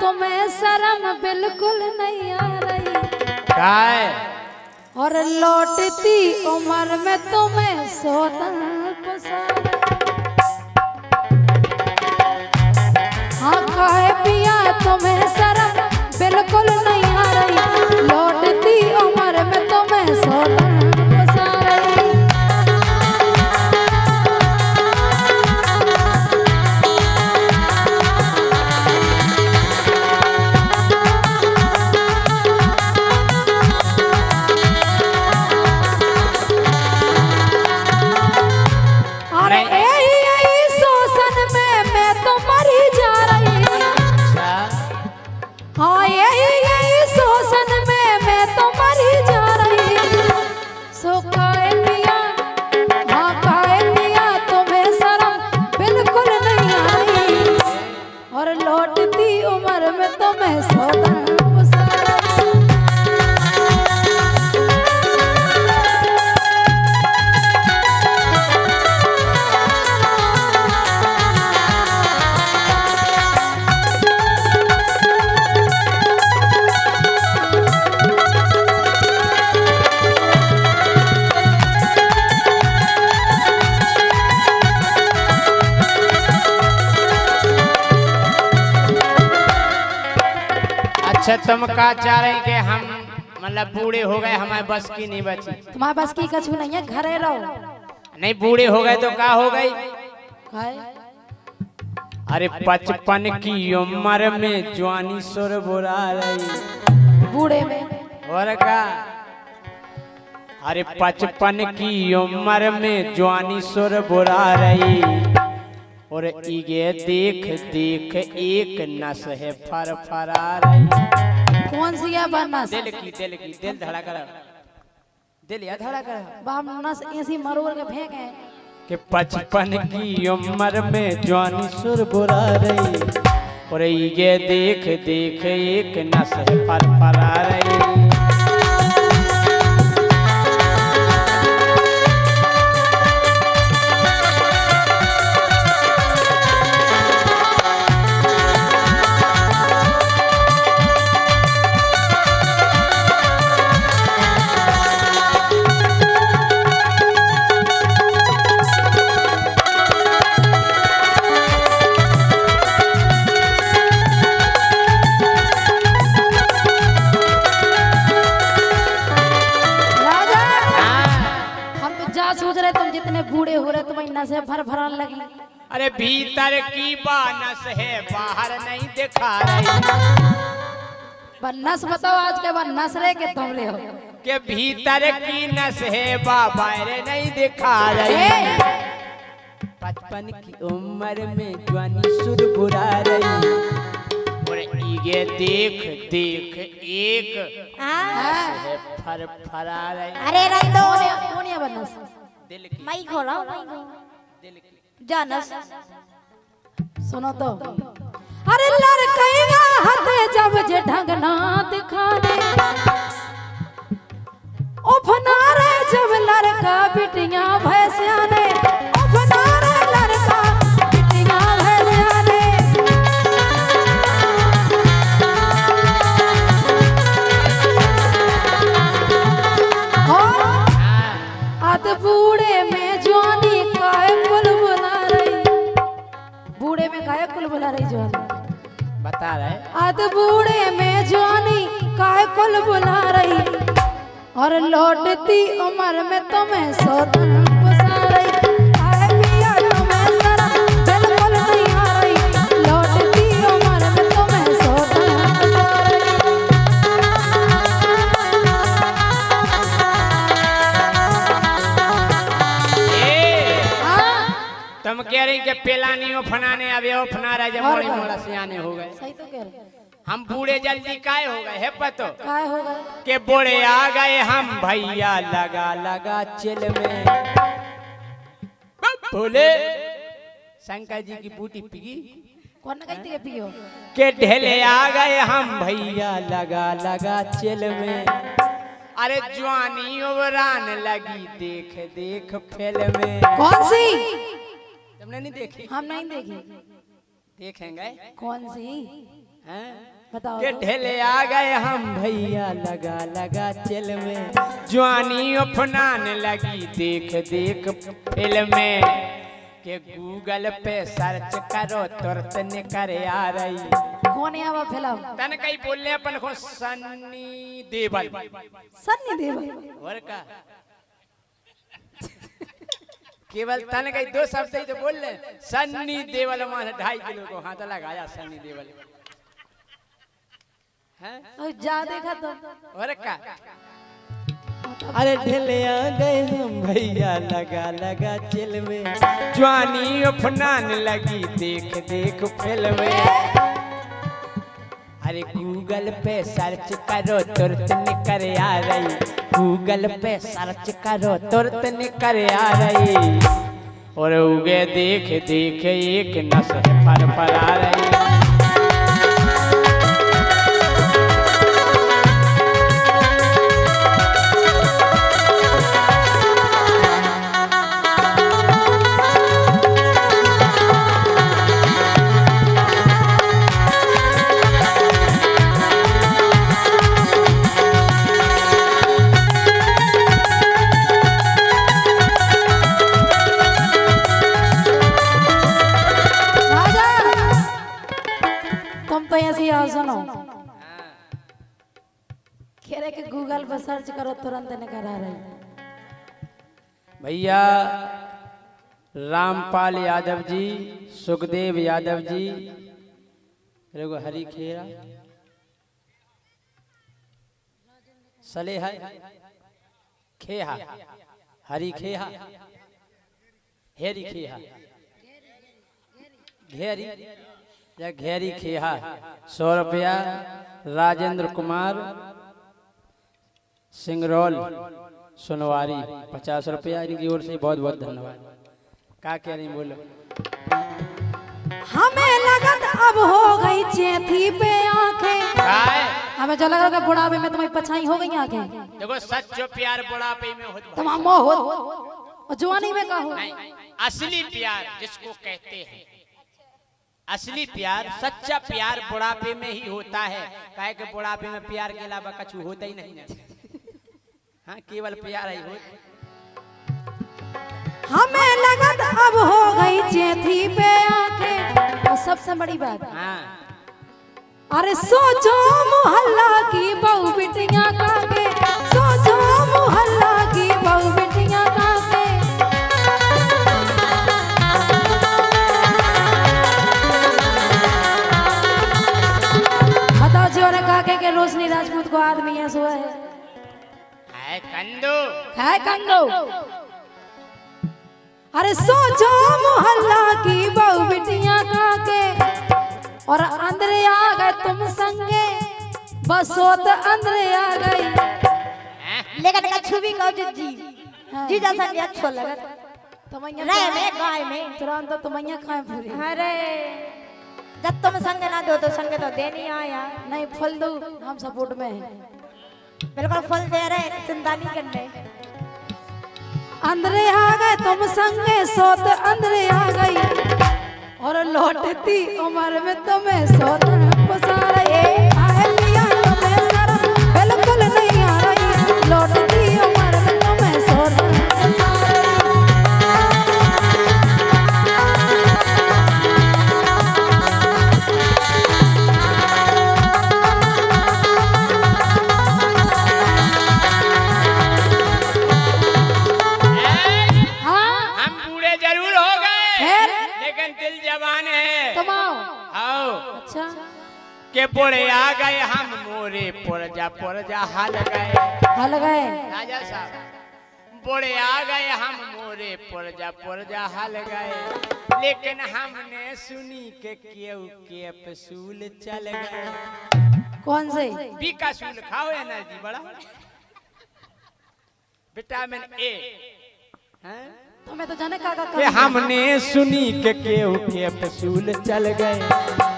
तुम्हें शर्म बिल्कुल नहीं आ रही काय और लौटती उम्र में तुम्हें सोतन पसार। हाँ काहे पिया तुम्हें शर्म बिल्कुल नहीं आ रही, लौटती उम्र में तुम्हें सोतन पसार। हाँ यही शोषण में मैं तो मरी जा रही। सो काहे पिया, हाँ काहे पिया तुम्हें शर्म बिल्कुल नहीं आई और लौटती उम्र में तुम्हें सोतन पसार। अच्छा तुम का चाह रहे कि हम मतलब बूढ़े हो गए, हमारे बस की नहीं बची। तुम्हारे बस की कछु नहीं है, घरे रहो। नहीं बूढ़े हो गए तो क्या हो गई? अरे 55 की उम्र में जवानी सुर बुरा रही बूढ़े में और का। अरे 55 की उम्र में जवानी सुर बुरा रही और इगे देख देख एक नस है फर फरा रही। कौन सी है बनस? दिल की दिल धड़क रहा, दिल या धड़क रहा। बाप नस ऐसी मरोड़ के फेंके कि 55 की उम्र में जवानी सुर बुरा रही और ये देख देख एक नस है फर फरा रही। सोच रहे तुम जितने बूढ़े हो रहे तुम्हें नसें भर भरान लगी। अरे भीतर की बानस है बाहर नहीं दिखा रही। नस बताओ आज के बाद नस रहे के तुम ले हो के भीतर की नस है बाहर नहीं दिखा रही। 55 की उम्र में जवानी सुर बुरा रही और ये देख देख एक है फर फरा रही। अरे रंदो कौन है बनस? दिल की माई खोला दिल की जानस सुनो तो। अरे लड़कैया हते जब जे ढंग ना दिखाने उफना रे जब लड़का बिटियां भैंसियाने उफना रे लड़का बिटियां भैंसियाने। अद बूढ़े में जवानी काय कुल बुला रही, बूढ़े में काय कुल बुला रही जवानी बता रहे। अद बूढ़े में जवानी काय कुल बुला रही और लौटती उम्र में तुम्हें सोतन पसा रही। काहे पिया तुम्हें शर्म बिल्कुल नहीं आ रही, लौटती उम्र में तुम्हें सोतन पसा रही। तुम कह रही कि पेलानी फनाने अब फना रहे जब मोड़ी मोड़ा सियाने हो गए। सही तो कह रहे। हम बूढ़े जल्दी काय हो गए है पतो काय हो गए के बूढ़े आ गए हम भैया लगा लगा चिल में। बोले शंकर जी की बूटी पिगी कौन कहती है पियो के ढेले आ गए हम भैया लगा लगा चिल में। अरे जवानी उबरान लगी देख देख फिल्म में। कौन सी? तुमने नहीं देखी? हम नहीं देखी। देखेंगे कौन सी? बताओ के तो। ढेले आ गए हम भैया लगा लगा चल में जवानी अपनान लगी देख देख फिल्म में के गूगल पे सर्च करो तुरंत निकर आ रही कौन है वो फिल्म? तन कहीं बोलने अपन को सन्नी देवल सन्नी देओल। और का केवल तन कहीं दो शब्द ही तो बोल ले सन्नी देवल वहां 2.5 किलो को हाथ लगाया सन्नी देवल हैं और जा देखा तो। और का अरे ढेले आ गए हम भैया लगा लगा चिल में जवानी अपनान लगी देख देख फिल्म में अरे गूगल पे सर्च करो तुरंत निकर आ रही गूगल पे सर्च करो तुरंत निकर आ रही और उगे देख देख एक नस फर फर आ रही सुनो खेरे के गूगल पर सर्च करो तुरंत निकल आ रही। भैया रामपाल यादव जी सुखदेव यादव जी एगो हरी खेरा सले है खेहा हरी खेहा हेरी खेहा घेरी या घेरी खेहा 100 रुपया। राजेंद्र कुमार सिंगरौल सुनवारी 50 रुपया इनकी ओर से बहुत बहुत धन्यवाद। क्या कह रही बोलो। हमें लगत अब हो गई चेथी पे आंखें हमें जो लग रहा है बुढ़ापे में तुम्हारी पछाई हो गई आंखें। देखो सच्चो प्यार बुढ़ापे में होता तुम मोह हो और जवानी में का हो। असली प्यार जिसको कहते हैं असली प्यार सच्चा प्यार बुढ़ापे में ही होता है। काहे कि बुढ़ापे में प्यार के अलावा कुछ होता ही नहीं है। हाँ केवल प्यार ही हो। हमें लगत अब हो गई चेथी पे आंखें और सबसे बड़ी बात हाँ अरे सोचो मोहल्ला की बहू बिटियां का के सोचो मोहल्ला की बहू बिटियां का के बताओ जी और काके के रोशनी राजपूत को आदमी है सो है कंदू है कंदो। अरे सोचो मोहल्ला की बहू बिटियां का के और अंदर आ गए तुम संगे बस सोत अंदर आ गई लेकिन कछु भी कहो जी जी जैसा नहीं अच्छा लगा तुमैया रहे में गाय में तुरंत तो तुमैया खाए पूरी। अरे जब तुम संग ना दो तो संग तो दे नहीं आया। नहीं फल दो हम सपोर्ट में हैं। बिल्कुल फल दे रहे चिंता नहीं करने। अंदर आ गए तुम संगे सोत अंदर आ गई और लौटती उम्र में तुम्हें सोत पसा रही आए पिया तुम्हें सारा बिल्कुल नहीं आ रही लौटती उम्र में तुम्हें सोत पसा के बुढ़े आ गए हम मोरे पुरजा हल गए राजा साहब बुढ़े आ गए हम मोरे पुरजा हल गए लेकिन हमने सुनी के केव के पसूल चल गए। कौन से बीका सूल खाओ एनर्जी बड़ा विटामिन ए हैं तुम्हें तो जाने का कि हमने सुनी के केव के पसूल चल गए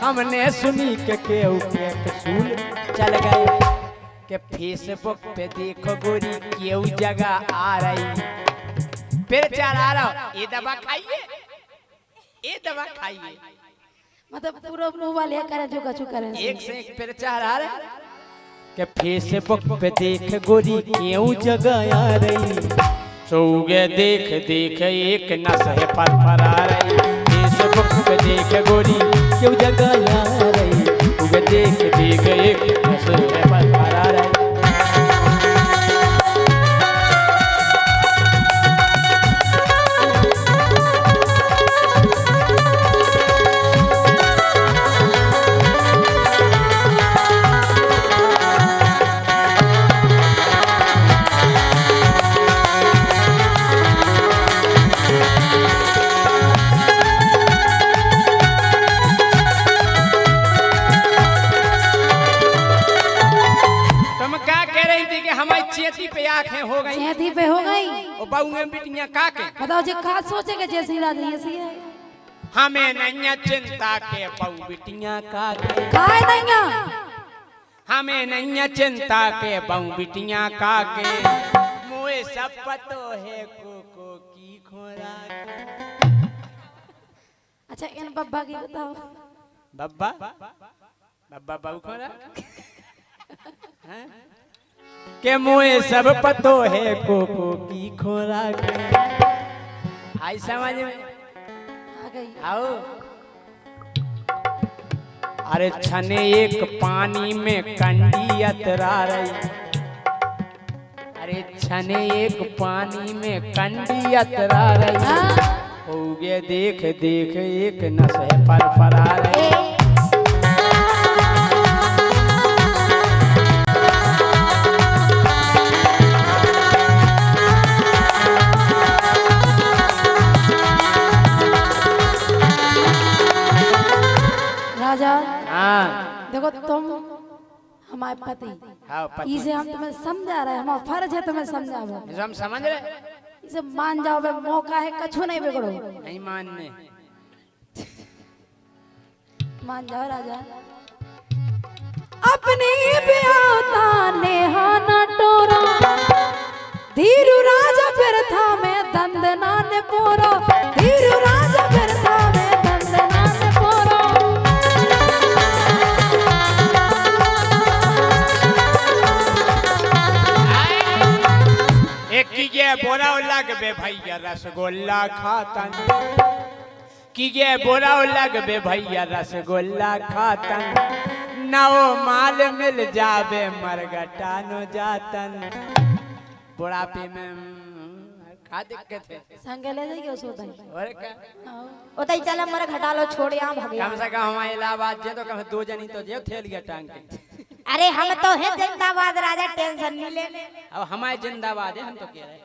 हमने सुनी के केव के पसूल चल गए कि फेसबुक पे देखो गोरी केव जगह आ रही फिर चला रहा ये दवा खाइए मतलब पूरा मुंह वाले करे जो कछु करे एक से एक प्रचार आ रहा है कि फेसबुक पे देख गोरी क्यों जगह आ रही, सौगे देख देख एक नस है फरफरा रही। फेसबुक पे देख गोरी क्यों जगह आ रही, सौगे देख देख एक नस है फरफरा रही। चेती पे आंखें हो गई, चेती पे हो गई और बाऊंगे बिटियां काके बताओ जे का सोचे के जैसी रात ऐसी है हमें नहीं चिंता के बाऊ बिटियां काके खाए नैया हमें नहीं चिंता के बाऊ बिटियां काके मोए सब पतो है को की खोराक। अच्छा इन बब्बा की बताओ बब्बा बब्बा बाऊ खोराक हैं के मोए सब पतो है को की खोराक। आई समझ में आ गई आओ। अरे छने एक पानी में कंडी अतरा रही, अरे छने एक पानी में कंडी अतरा रही, होगे देख देख एक नस है फरफरा रही। राजा हाँ देखो तुम हमारे पति हाँ पति इसे हम तुम्हें समझा रहे हैं, हमारा फर्ज है तुम्हें समझाओ। हम समझ रहे इसे मान जाओ बे मौका है कछु नहीं बिगड़ो। नहीं मानने मान जाओ राजा अपनी ब्याहता नेहा न टोरा धीरू राजा फिर था में दंदना ने पोरा धीरू राजा फिर था में दंदना ने पोरा। एक की बोरा लग बे भैया रसगुल्ला खातन की बोरा लग बे भैया रसगुल्ला खातन नौ माल मिल जाबे मरगटा नो जातन। बुढ़ापे में का दिक्कत है संगे ले जाइए उस होता और क्या ओतई चल मर घटा लो छोड़ यहाँ भागे। कम से कम हमारे इलाहाबाद जे तो कम दो जनी तो जे थेल गया टांग के। अरे हम तो है जिंदाबाद राजा टेंशन नहीं लेने। अब हमारे जिंदाबाद है हम तो कह रहे हैं।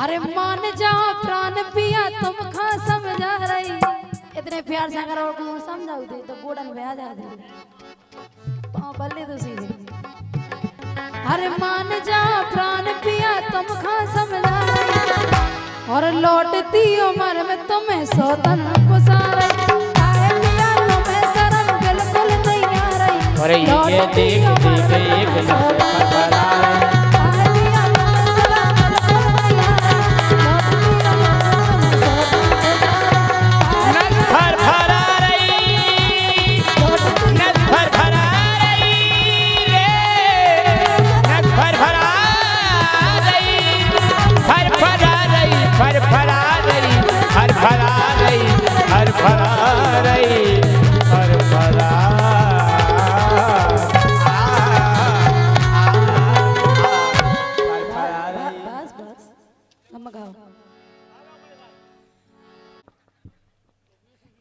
अरे मान जाओ प्राण पिया तुम खा समझा रही इतने प्यार से अगर और को समझाओ दे तो गोडन में आ जा दे पाँव बल्ले तो सीधे। अरे मान जाओ प्राण पिया तुम खा समझा रही और लौटती उम्र में तुम्हें सौतन पुसा रही आए पिया तुम्हें शर्म बिल्कुल नहीं आ रही। अरे ये देख देख एक फरफरा रही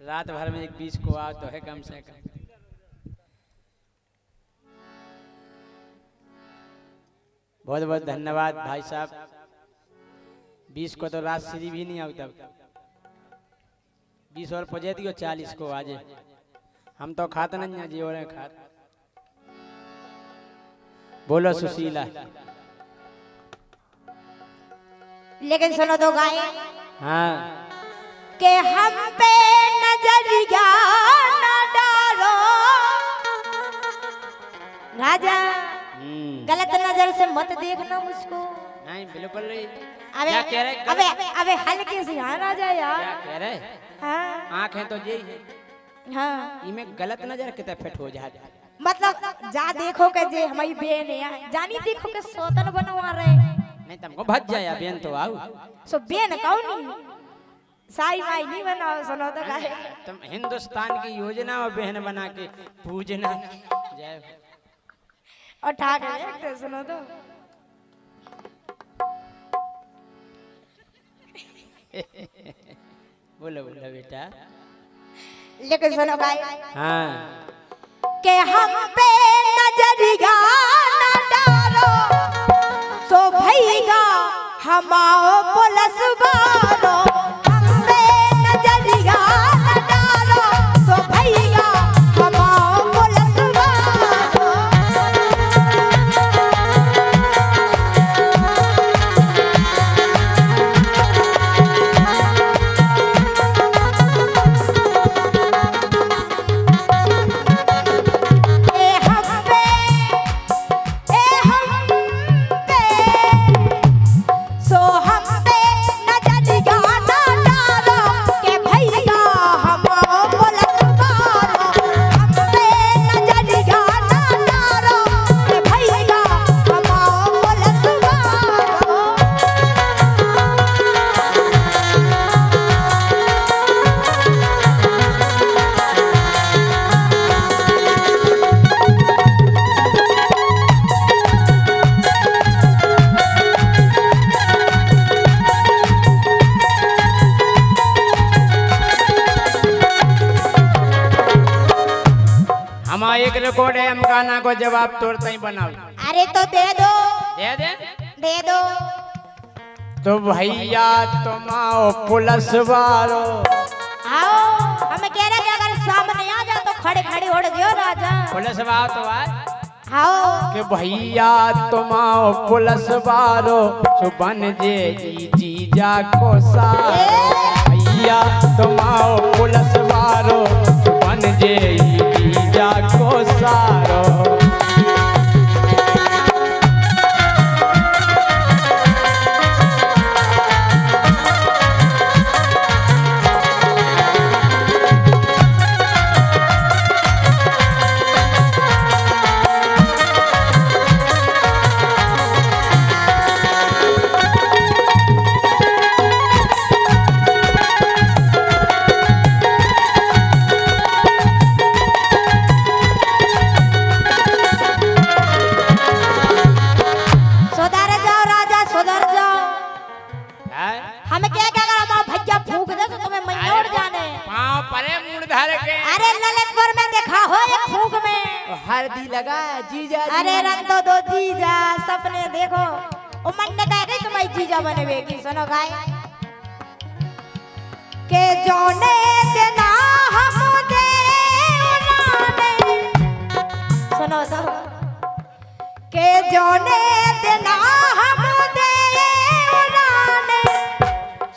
रात भर में एक 20 को आ तो है कम से कम। बहुत बहुत धन्यवाद भाई साहब। 20 को तो रात सीधी भी नहीं आता 20 और पहुंचे दियो 40 को आज हम तो खाते नहीं जी और खात। बोलो सुशीला। लेकिन सुनो तो गाए हाँ के हम पे नजरिया न डालो राजा गलत नजर से मत देखना मुझको। नहीं बिल्कुल नहीं। अबे क्या कह रहे? अबे अबे हल्के से यहाँ आ जाए क्या यार। कह रहे? हाँ आँखें तो यही है, हाँ इमें गलत नजर कितने फिट हो जाए। मतलब जा देखो के जे हमारी बेन है जानी देखो के सोतन बनवा रहे नहीं तुमको भज जाए बेन तो आओ। सो बेन कौन साई माई नहीं बनाओ सुनो तो गाए तुम हिंदुस्तान की योजना और बहन बना के पूजना जय। और ठाक है सुनो तो बोलो बोलो बेटा। लेकिन सुनो गाए हाँ के हम पे नजरिया न डालो सो भईगा हमाओ पुलिस वालो हम पे नजरिया न डालो सो भईगा हमाओ पुलिस वालो हमारा एक रिकॉर्ड है, हम गाना को जवाब तुरंत ही बनाओ। अरे तो दे दो दे दे दे दो तो भैया तुम आओ पुलिस वालो। आओ हमें कह रहे कि अगर सामने आ जाओ तो खड़े खड़े उड़ जियो राजा पुलिस वालो तो आए आओ कि भैया तुम आओ पुलिस वालो सुबन जे जीजा को सारो। भैया तुम आओ पुलिस वालो सुबन जे जीजा को सारो। सुधर जाओ राजा सुधर जाओ हैं? हमें क्या क्या अगर हमारा भैया फूक दे तो तुम्हें मैं उड़ जाने पाँव परे मुड़ धर के अरे ललितपुर में देखा हो एक फूक में हल्दी लगा जीजा जी। अरे रंग दो जीजा सपने देखो ओ मन ने कह रही तुम्हारी जीजा बनेगी सुनो गाय के जोने देना हम दे सुनो तो के जोने देना हम दे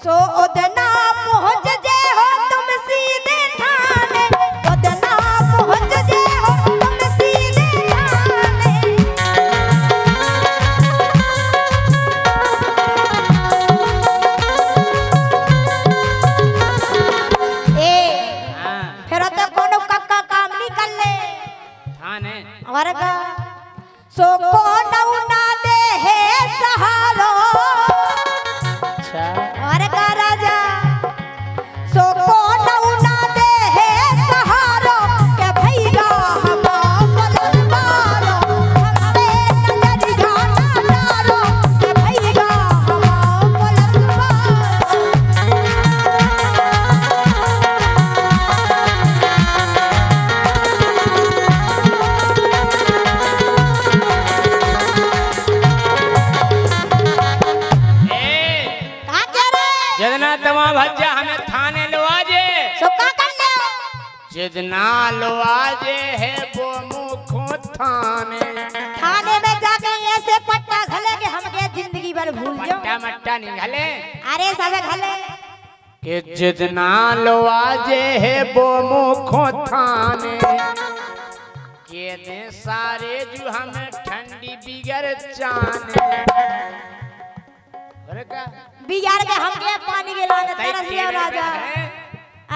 सो उदना पहुंच जे हो तुम सीधे थाने उदना पहुंच जे हो तुम सीधे थाने ए हाँ फिर तो कोनो कक्का काम नहीं कर ले थाने और का सो कोनो ना दे है सहारो अच्छा और का राजा सो कोनो ना दे है सहारो के भैया हमारा पुलिस वालो हम पे नजरिया ना डालो के भैया हमारा पुलिस वालो ए का कह रहे जितना तमा भज्जा हमें थाने लो आजे सो का कर ले जितना लो आजे है वो मुखो थाने। थाने में जाके ऐसे पट्टा घले के हम के जिंदगी भर भूल जाओ मट्टा मट्टा निकले अरे सब घले कि जितना लो आजे है वो मुखो थाने के दे सारे जो हमें ठंडी बिगर जाने अरे का बियार के हमके पानी के लाने तई तरस तेरे गया राजा। पे है।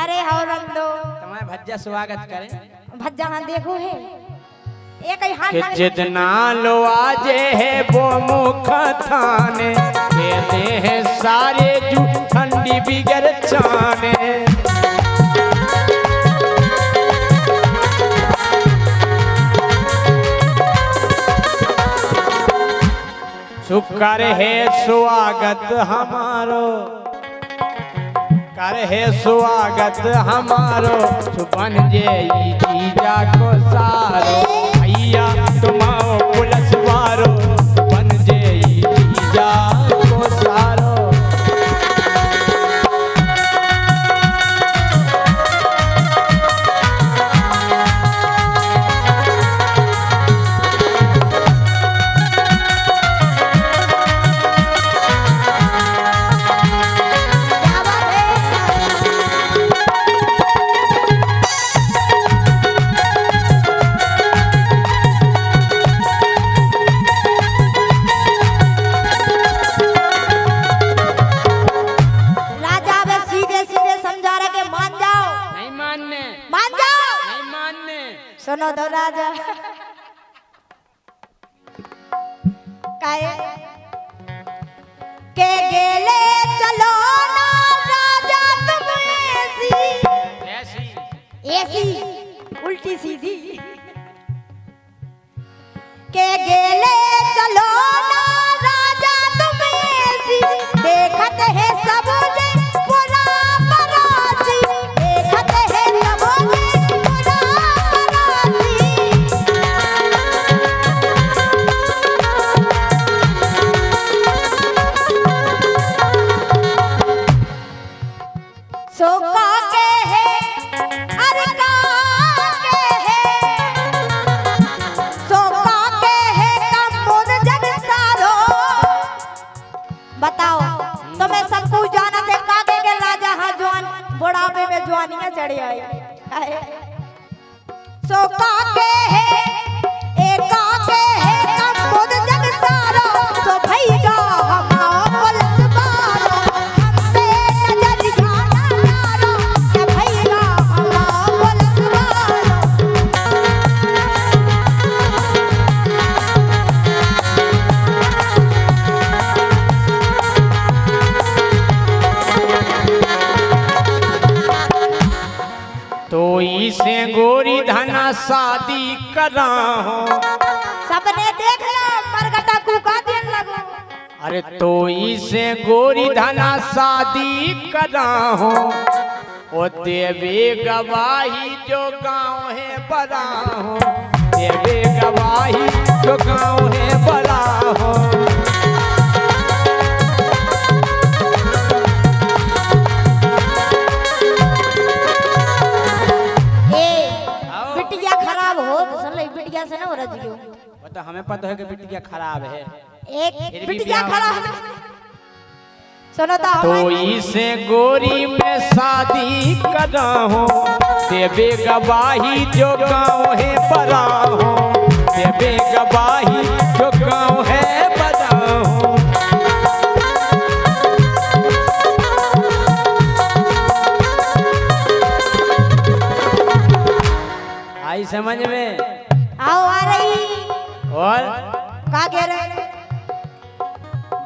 अरे हो रंग दो तुम्हारे भज्जा स्वागत करें भज्जा हाँ देखो है एक ही हाथ कि में- जितना लो आजे है वो मुख थाने कहते हैं सारे जू ठंडी बिगर छाने शुक्र है स्वागत हमारो कर है स्वागत हमारो सुपन जे जीजा को सारो भैया तुमाओ पुलिस वारो सुपन जे जीजा को सारो क्या बात है? राजा वे सीधे सीधे समझा रहे कि मान जाओ नहीं मानने मान जाओ। नहीं मानने सुनो तो राजा काहे के गेले चलो ना राजा तुम ऐसी ऐसी उल्टी सीधी के गेले चलो ना राजा तुम ऐसी देखत है सब जे पुरा परासी देखत है सब जे पुरा परासी सो का के है अरे का के है सो का के है कम जग सारो बताओ तुम्हें सब कुछ जाना थे काके के राजा हाँ जवान बुढ़ापे में जवानियां चढ़ी आई काहे? सो काके है एक काके है कम जग सारो सो भैया हमारा पुलिस वालो हमसे नजर जाना डालो के भैया हमारा पुलिस वालो तो इसे गोरी धना शादी करा हो सबने देख लो मरगटा कुका देन लगो अरे तो इसे गोरी धना शादी करा हो ओ देवे गवाही जो गांव है बड़ा हो देवे गवाही जो गांव है बड़ा हो ए आओ। बिटिया खराब हो तो सुन ले बिटिया से ना हो रजियो वो तो हमें पता है कि बिटिया खराब है एक फिर भी बिटिया ब्याह खराब सुनो तो तो हमारी इसे गोरी में शादी करा हो देवे गवाही जो गांव है बड़ा हो देवे गवाही जो गांव है बड़ा हो आई समझ में आओ आ रही और का कह रहे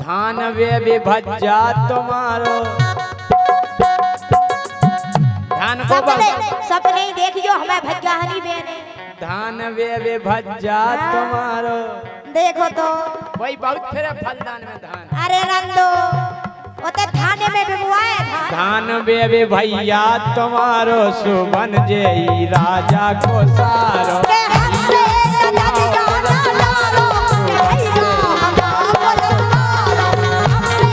धान वे भज्जा तुम्हारो धान को सपने बस सपने ही देखियो हमें भज्जाहनी बहने धान वे भज्जा तुम्हारो देखो तो वही बहुत फिर फलदान में धान अरे रंदो ओते थाने में बिबुआए धान धान वे भैया तुम्हारो सुबन जे राजा को सारो के हमसे नजर जाना डालो के भैया हमारा पुलिस वालो हमसे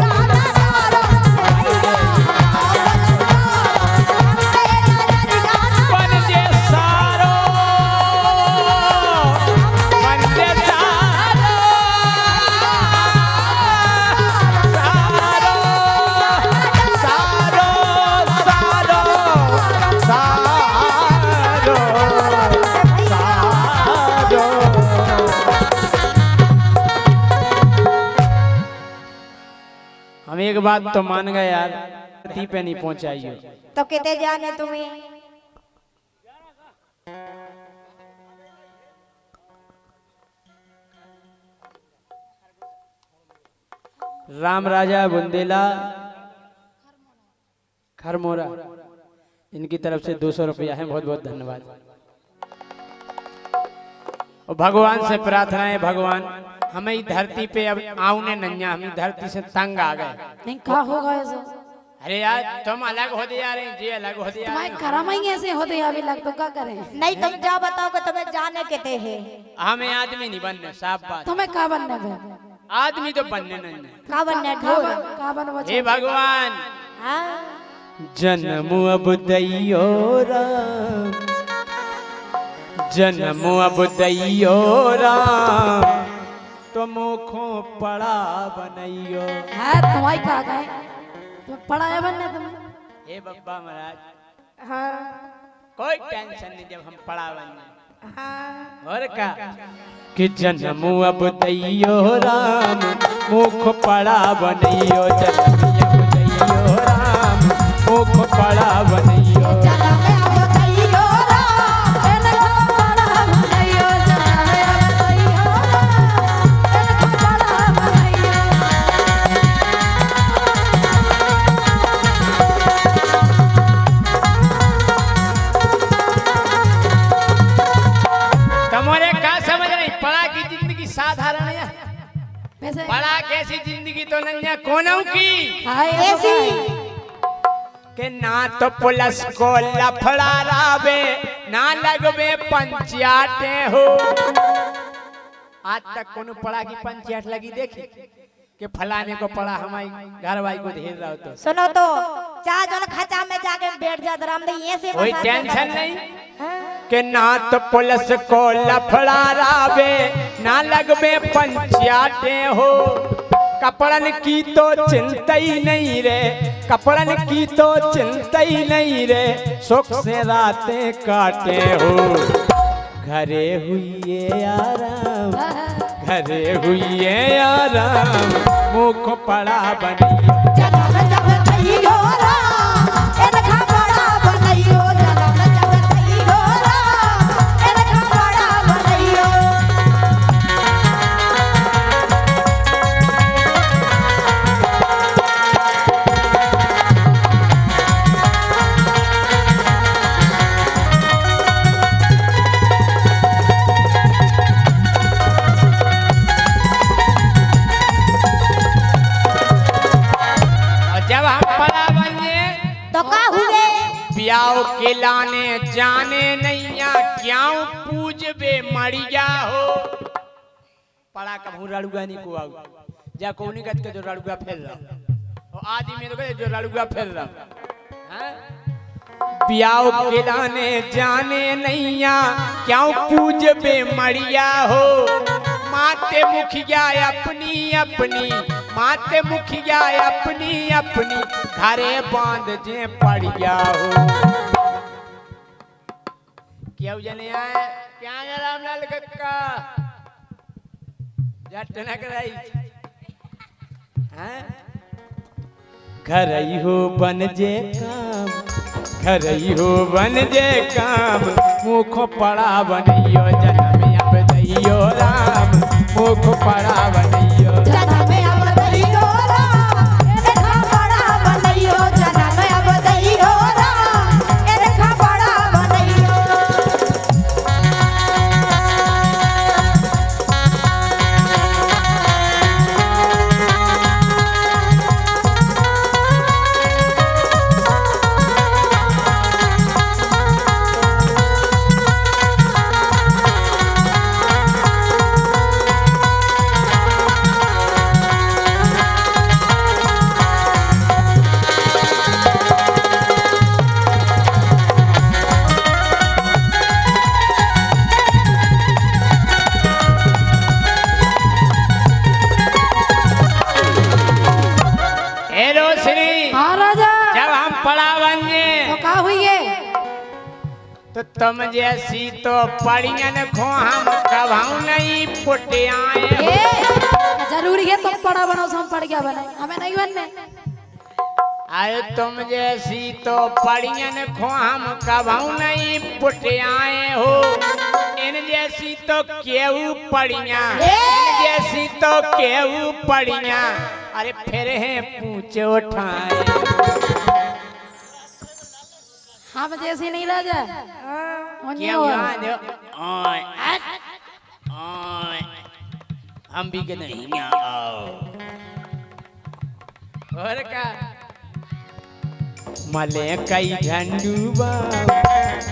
नजर जाना डालो के भैया हमारा पुलिस वालो हमसे नजर जाना बन जे सारो बन जे सारो सारो सारो सारो सारो बात तो मान गए यार, धरती पे नहीं पहुंचाइयो। तो कितने जाने तुम्हें? राम राजा बुंदेला खरमोरा, इनकी तरफ से 200 रुपया है, बहुत बहुत धन्यवाद। और भगवान से प्रार्थना है, भगवान हमें इस धरती पे अब आउने नन्या, हम इस धरती से तंग आ गए। नहीं क्या होगा ऐसा? अरे यार तुम अलग होते जा रहे हैं, जी अलग होते जा रहे तुम्हारे हैं। कर्म ही ऐसे होते अभी लग तो क्या करें? नहीं तुम जा बताओ कि तुम्हें जाने कितने हैं? हमें आदमी नहीं बनने, साफ बात। तुम्हें क्या बनना है? आदमी तो बनने नहीं। का बनना है? क्या बनवा? हे भगवान हाँ? जन्म अब दैयो राम, जन्म अब दैयो राम, तो मुखों पड़ा बनैयो। है तुम्हारी क्या गए? तुम पढ़ा है बनने तुम्हें? हे बब्बा महाराज हाँ कोई टेंशन नहीं जब हम पड़ा बन हाँ। और का कि जन्म अब दैयो राम, मुख पड़ा बनैयो। जन्म अब दैयो राम, मुख पड़ा बनैयो। तुम्हारे क्या समझ नहीं, पढ़ा की जिंदगी साधारण है, वैसे पढ़ा कैसी जिंदगी तो नन्या कोनों की हाय ऐसी के ना तो पुलिस को लफड़ा रावे, ना लगवे पंचायते हो। आज तक कोनो पढ़ा की पंचायत लगी देखी कि फलाने को पढ़ा हमारी घरवाई को धेर रहा हो तो सुनो तो चार जन खचा में जाके बैठ जा राम दे ये से कोई बसा टेंशन दे। नहीं हाँ? कि ना तो पुलिस को लफड़ा रावे, ना लगवे पंचायते हो। कपड़न की तो चिंता ही नहीं रे, कपड़न की तो चिंता ही नहीं रे, सुख से रातें काटे हो। घरे हुई आराम, घरे हुई आराम, मुख पड़ा बनी। जन्म जब थईयो राम, एनखा बड़ा बनैयो। जन्म जब थईयो राम, एनखा बड़ा बनैयो। और जब हम पड़ा बने तो का हुए? ब्याह के लाने जाने नैया, क्यों पूजबे मरिया हो। पड़ा कभू रड़ुआ नहीं को आऊ जा कोनी गत के जो रड़ुआ फैल रहा और आदमी तो कहे जो रड़ुआ फैल रहा हैं। ब्याह के लाने जाने नैया, क्यों पूजबे मरिया हो। माते मुखिया अपनी अपनी, माते मुखिया अपनी अपनी, घरे बांध जे पड़िया हो। क्यों जने आए क्या रामलाल कक्का जट न कराई हैं। घरई हो बन जे काम, घरई हो बन जे काम, मुख पड़ा बनैयो। जन्म अब दैयो राम, मुख पड़ा बनैयो। जन्म अब थईयो राम, एनखा बड़ा बनैयो। जन्म अब थईयो राम, एनखा बड़ा बनैयो। ए रोशनी हाँ राजा जब हम पड़ा बने तो क्या हुई है? तो तुम जैसी तो पड़ियन खो हम कभाऊ नहीं फुटे आए। ए, जरूरी है तुम पढ़ा बनो, हम पढ़ क्या बने? हमें नहीं बनने। अरे तुम जैसी तो पड़ियन खो हम कभू नहीं पुट आए हो। इन जैसी तो केहू पड़िया, इन जैसी तो केहू पड़िया, अरे फिर है पूछ उठाए। हम जैसी नहीं राजा क्या हुआ दो? ओए ओए हम भी के नहीं आओ। और का मले कई झंडू बाम,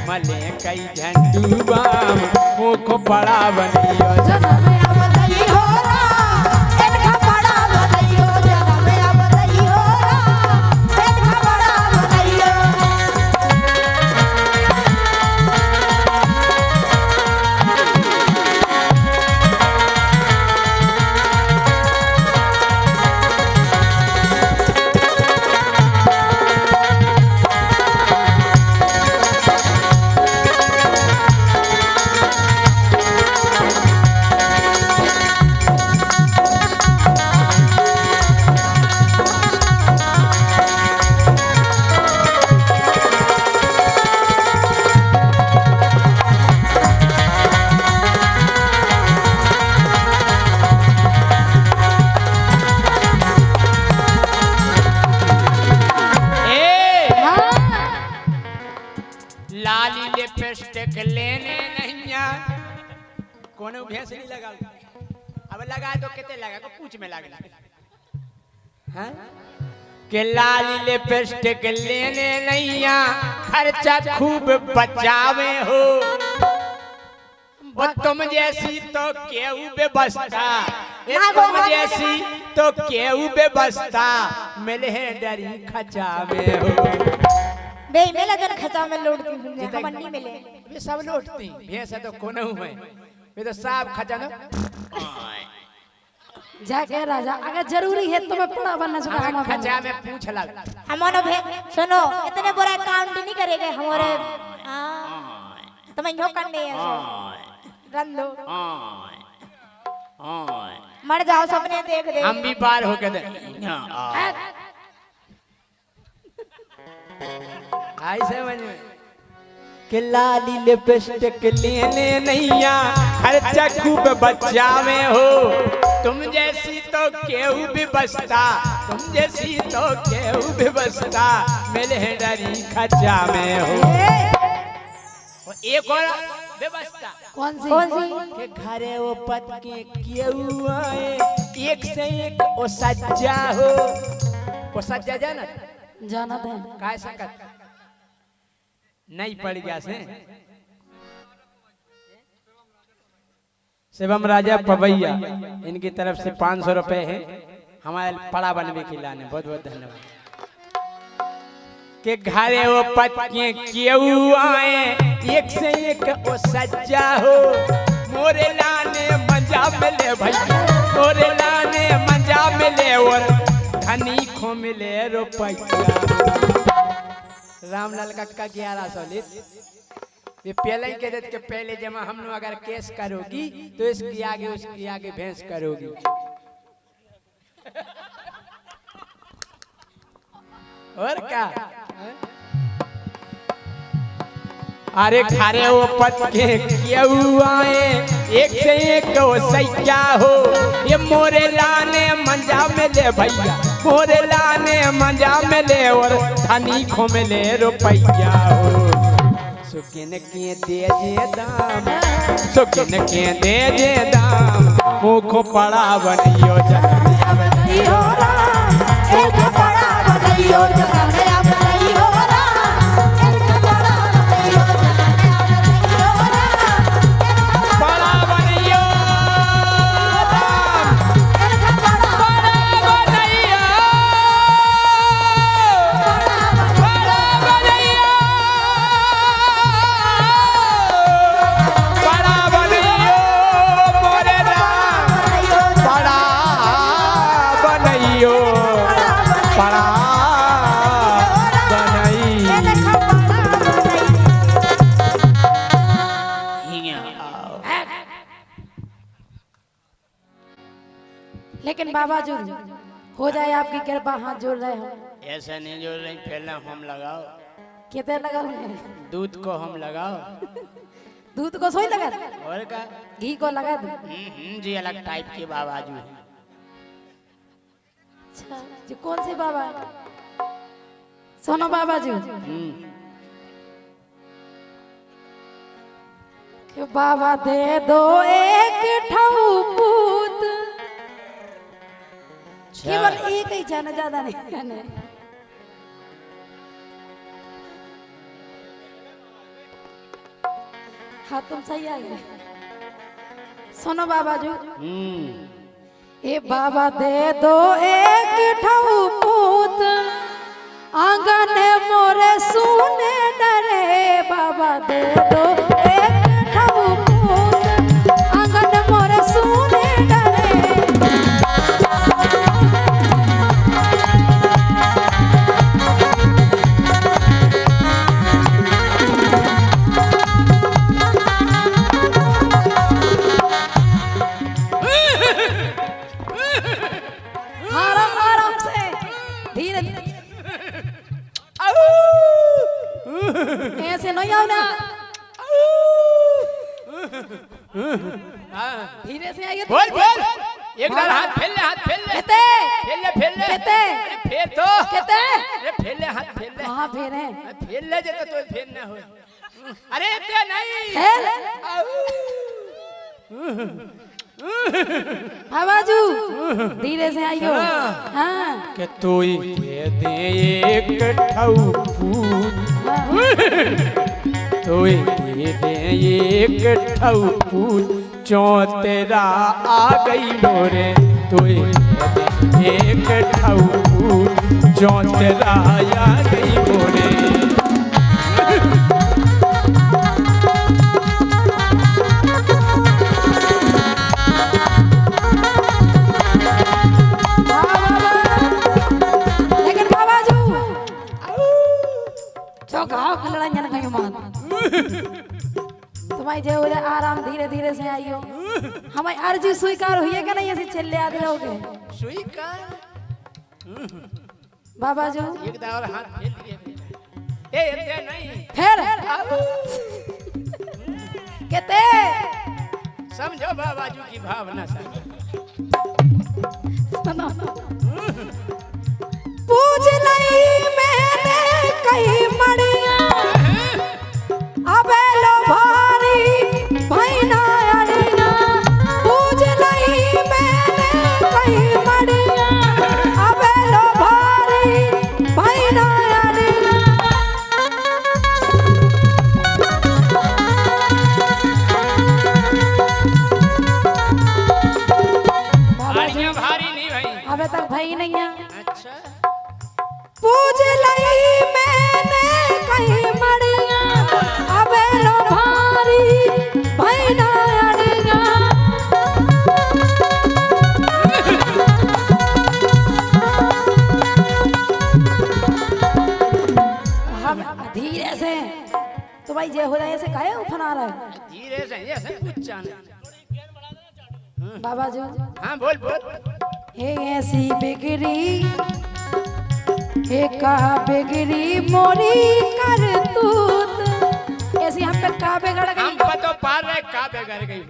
मले कई झंडू बाम, मुख बड़ा बनियो जनम आवतई हो रा, इनका बड़ा आवतई हो। जनम आवतई हो रा, इनका बड़ा आवतई हो। लाली लिपस्टिक लेने नहीं आ। कौन भैंस नहीं लगा? अब लगा तो कितने लगा को पूछ में लगा हैं के लाली लिपस्टिक लेने नहीं आ, खर्चा खूब बचावे हो। वो तुम जैसी तो केहू बेबस्ता, ये तुम जैसी तो केहू बेबस्ता, मिले डरी खचावे हो। बे मेला जन खचा में लौटती हूं, हम नहीं मिले। वे सब लौटती भैंस तो कोने हुए, वे तो सब खजाना जाके राजा अगर जरूरी है तो मैं पड़ा बनना चाहूंगा। खजा में पूछ लग हमारो भे सुनो, इतने बुरा काउंट नहीं करेंगे हमारे। हां तुम्हें यो करने है रन दो, मर जाओ सपने देख दे। हम भी पार होके दे आई समझ में कि लाली लिपस्टिक लेने नहीं आ, खर्चा खूब बचावे हो। तुम जैसी तो केहू भी बसता, तुम जैसी तो केहू भी बसता, मिले डरी खचा में हो। एक और व्यवस्था कौन सी? के घरे वो पत के केहू आए, एक से एक ओ सज्जा हो। वो सज्जा जाना जाना था काय सकत नहीं पड़ गया से शिवम राजा पवैया, इनकी तरफ से 500 रुपए है हमारे पड़ा बनवे के लाने। बहुत बहुत धन्यवाद। के घरे वो पत्नी केहू आए, एक से एक वो सज्जा हो। मोरे लाने मंजा मिले भैया, मोरे लाने मंजा मिले और धनी खो मिले रुपया। रामलाल कक्का 1100 ले ये पहले ही कह देते कि पहले जमा हम लोग अगर केस करोगी तो इसकी आगे उसकी आगे भैंस करोगी। और क्या अरे खारे वो पत के केहू आए, एक से एक वो सैया हो। ये मोरे लाने मंजा मिले भैया, मोरे लाने मंजा मिले और धनी खो मिले रुपया हो। सुकिन के दे जे दाम, सुकिन के दे जे दाम, मुख पड़ा बनियो जनम बनियो रा, एक बड़ा बनियो जनम बनियो रा, एक बड़ा बनियो जनम बनियो रा, बड़ा बनियो दाम, बड़ा बनियो, बड़ा बनियो, बड़ा बनियो मोरे दाम, बड़ा बनियो, बड़ा लेकिन बाबा जो हो जाए आपकी कृपा, हाथ जोड़ रहे हम। ऐसा नहीं जोड़ रही, पहले हम लगाओ, कितने लगा दूध को हम लगाओ। दूध को सोई लगा, और का घी को लगा दो। जी अलग टाइप के बाबाजू है। अच्छा जी, कौन से बाबा? सोनो बाबा जी के बाबा दे दो एक ठौपूत, केवल एक ही जाना, ज्यादा नहीं जाने। हाँ तुम सही आ गए। सुनो बाबा जी, ए बाबा दे दो एक ठौपूत, आंगन मोरे सुने डरे। बाबा दे दो एक ठौपूत, आंगन मोरे सुने डरे। आराम आराम से, धीरे ऐसे नहीं आओ ना, धीरे से आइए। बोल बोल, एक बार हाथ फेर ले, हाथ फेर ले, कहते फेर ले, फेर ले, कहते अरे फेर तो, कहते अरे फेर ले, हाथ फेर ले, कहाँ फेरे? अरे फेर ले जेतो तो फेर ना हो। अरे इतना नहीं, फेर आवाजू, धीरे से आइयो। हाँ के तोई के दे एक ठौपूत, तोई के दे एक ठौपूत, चौतेरा आ गई मोरे। तोई के दे एक ठौपूत, चौतेरा आ गई मोरे। लेकिन बाबाजू चौकाओ लड़ाई न कहीं मार। तुम्हारी जे हो जाए आराम, धीरे धीरे से आइयो। हमारी अर्जी स्वीकार हुई है कि नहीं? ऐसे चले आते रहोगे स्वीकार बाबाजू। एक दाव और हाथ फेर लिए। ए इतना नहीं, फिर कहते समझो बाबाजू की भावना से। सुनो, पूछ नहीं मैंने कहीं मड़िया, अबे लो भारी भैना अड़िया। पूछ नहीं मैंने कहीं मड़िया, अबे लो भारी भैना अड़िया। भारियां भारी नहीं भाई। अबे तक भाई नहीं है। अच्छा पूछ लई मैंने कहीं मड़िया, अबे लो भारी भैना अड़िया। हम धीरे से, तो भाई जे हो जाए ऐसे काहे उफना रहा है? धीरे से ऐसे कुछ जाने। बाबा जो हाँ बोल बोल। हे ऐसी बिगड़ी, हे का बिगड़ी मोरी करतूत। ऐसी हम पे का बिगड़ हम गई, पतो पार रहे का बेगर गई।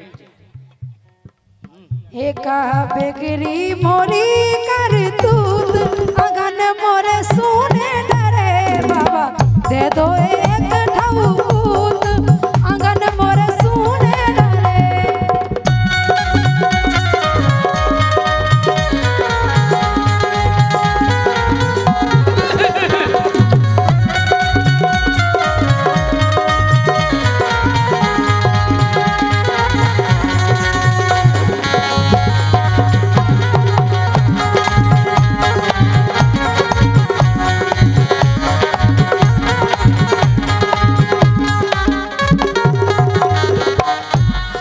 हे का बिगड़ी मोरी करतूत, अगन मोरे सोने डरे। बाबा दे दो एक ठौपूत, अगन मोरे सोने डरे।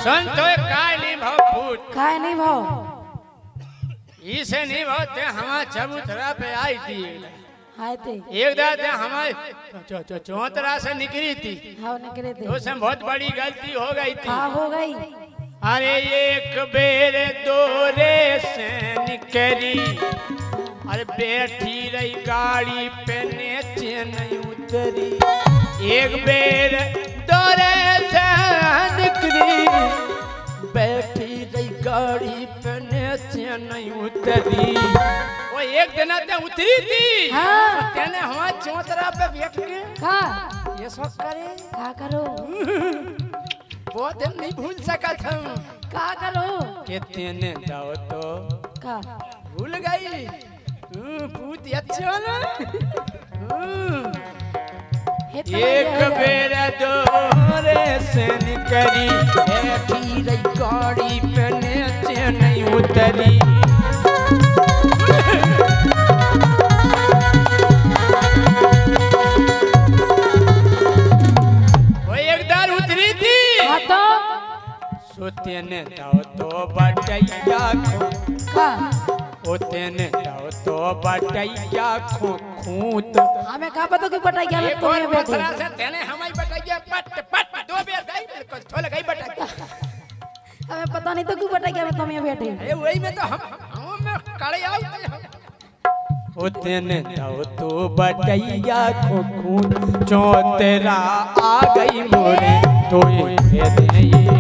सुन तो काय नहीं भाव फूट, खाए नहीं भाव, इसे नहीं भाव ते हमारे चबूतरा पे आई थी। आए थे एक दाते हमारे चौतरा से निकली थी, हाँ निकले थे। तो उसमें बहुत बड़ी गलती हो गई थी। हाँ हो गई। अरे एक बेर दौरे से निकली, अरे बैठी रही गाड़ी पे नीचे नहीं उतरी, एक बेर दौरे से निकली, बैठी रही गाड़ी पे नीचे नहीं उतरी। वो एक दिन ते उतरी थी, हाँ। तेने हमारे चौतरा पे बैठ के का ये सब करे, का करो वो दिन नहीं भूल सका था का करो कि तेने दाओ तो का भूल गई। पूत अच्छा ना। एक बेर दौरे से निकली, बैठी रही गाड़ी पे नीचे नहीं उतरी। वो एक दार उतरी थी, हाँ तो सोतेने दाओ तो बटैया का ओ तेने दाओ तो बटैया खूंत। हमें का पता कि बटाइया में एक और तुम्हें बैठे मसला से तेने हमारी बटैया पट पट दो बेर गई, बिल्कुल थोड़ा गई बटैया। हमें पता नहीं तो क्यों बटाइया में तुम्हें बैठे ए वही में तो हम में कड़े आओ। ओ तेने दाओ तो बटैया खूंत, चौतरा आ गई मोरे तो ये दे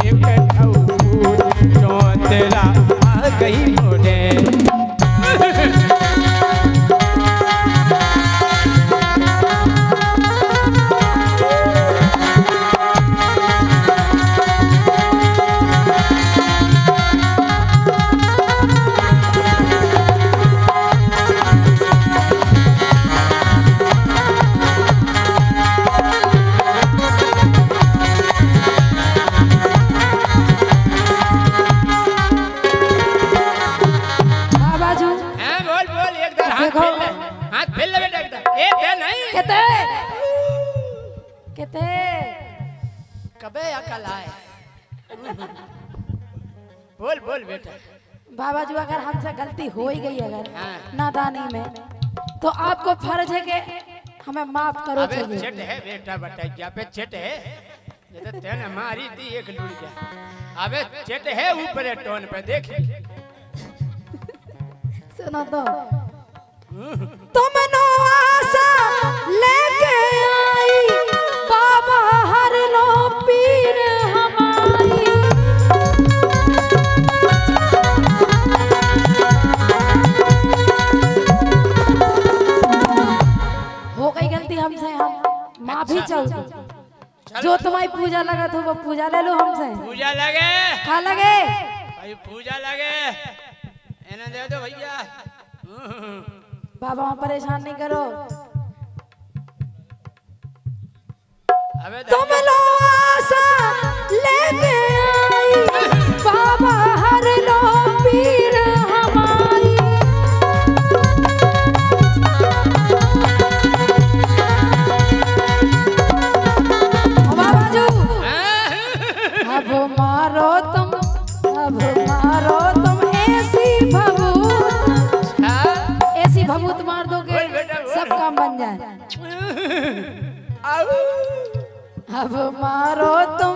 एक ठौर, चौतरा आ गई मोरे। हाँ बाजू हाँ बोल बोल एक दर हाथ देखो। फेर ले, हाथ फेर ले बेटा एक दर। ए ते नहीं कहते कहते कबे अकल आए। बोल बोल बेटा। बाबा जी अगर हमसे गलती हो ही गई अगर हाँ। नादानी में तो आपको फर्ज है कि हमें माफ करो अबे चाहिए। चिट है बेटा बटैया पे चिट है, ये तो तेने मारी दी एक लुड़ गया। अबे चिट है ऊपर टोन पे देख। सुनो तो तुम नो आशा लेके आई बाबा हर लो पीर हमारी। हो गई गलती हमसे, हम माफी चाहते। जो तुम्हारी पूजा लगा तो वो पूजा ले लो हमसे। पूजा लगे खा लगे भाई, पूजा लगे इन्हें दे दो भैया। बाबा वहाँ परेशान नहीं करो। अबे तुम लो आशा लेके आई बाबा हर लो पीर हमारी। ओ बाबा जो अब मारो तुम ऐसी भभूत, ऐसी भभूत मार दोगे बोल बेटा, बोल। सब काम बन जाए। अब मारो तुम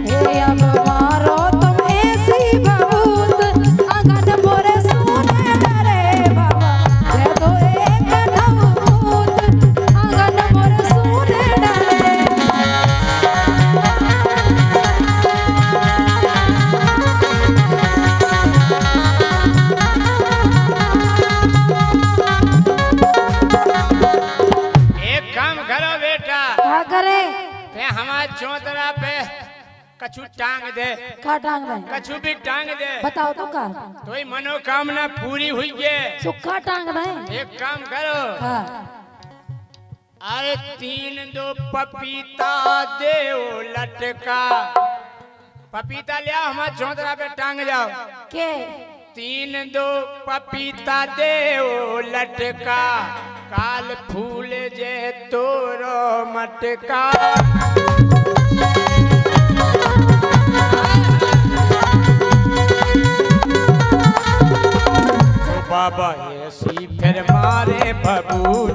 हे अब मारो तुम ऐसी भभूत, आंगन मोरे सोने डरे बाबा दे दो एक ठौत, आंगन मोरे सोने डरे। एक काम करो बेटा, क्या करे ते हमारे चौतरा पे कछु टांग दे, का टांग रहे कछु भी टांग दे, बताओ तो का तो ही मनोकामना पूरी हुई है। सुखा टांग रहे। एक काम करो, हाँ अरे 3 पपीता दे लटका, पपीता ले आओ हमारे चौतरा पे टांग जाओ। के 3 पपीता दे लटका, काल फूल जे तोरो मटका। ओ बाबा ऐसी फिर मारे बबूल,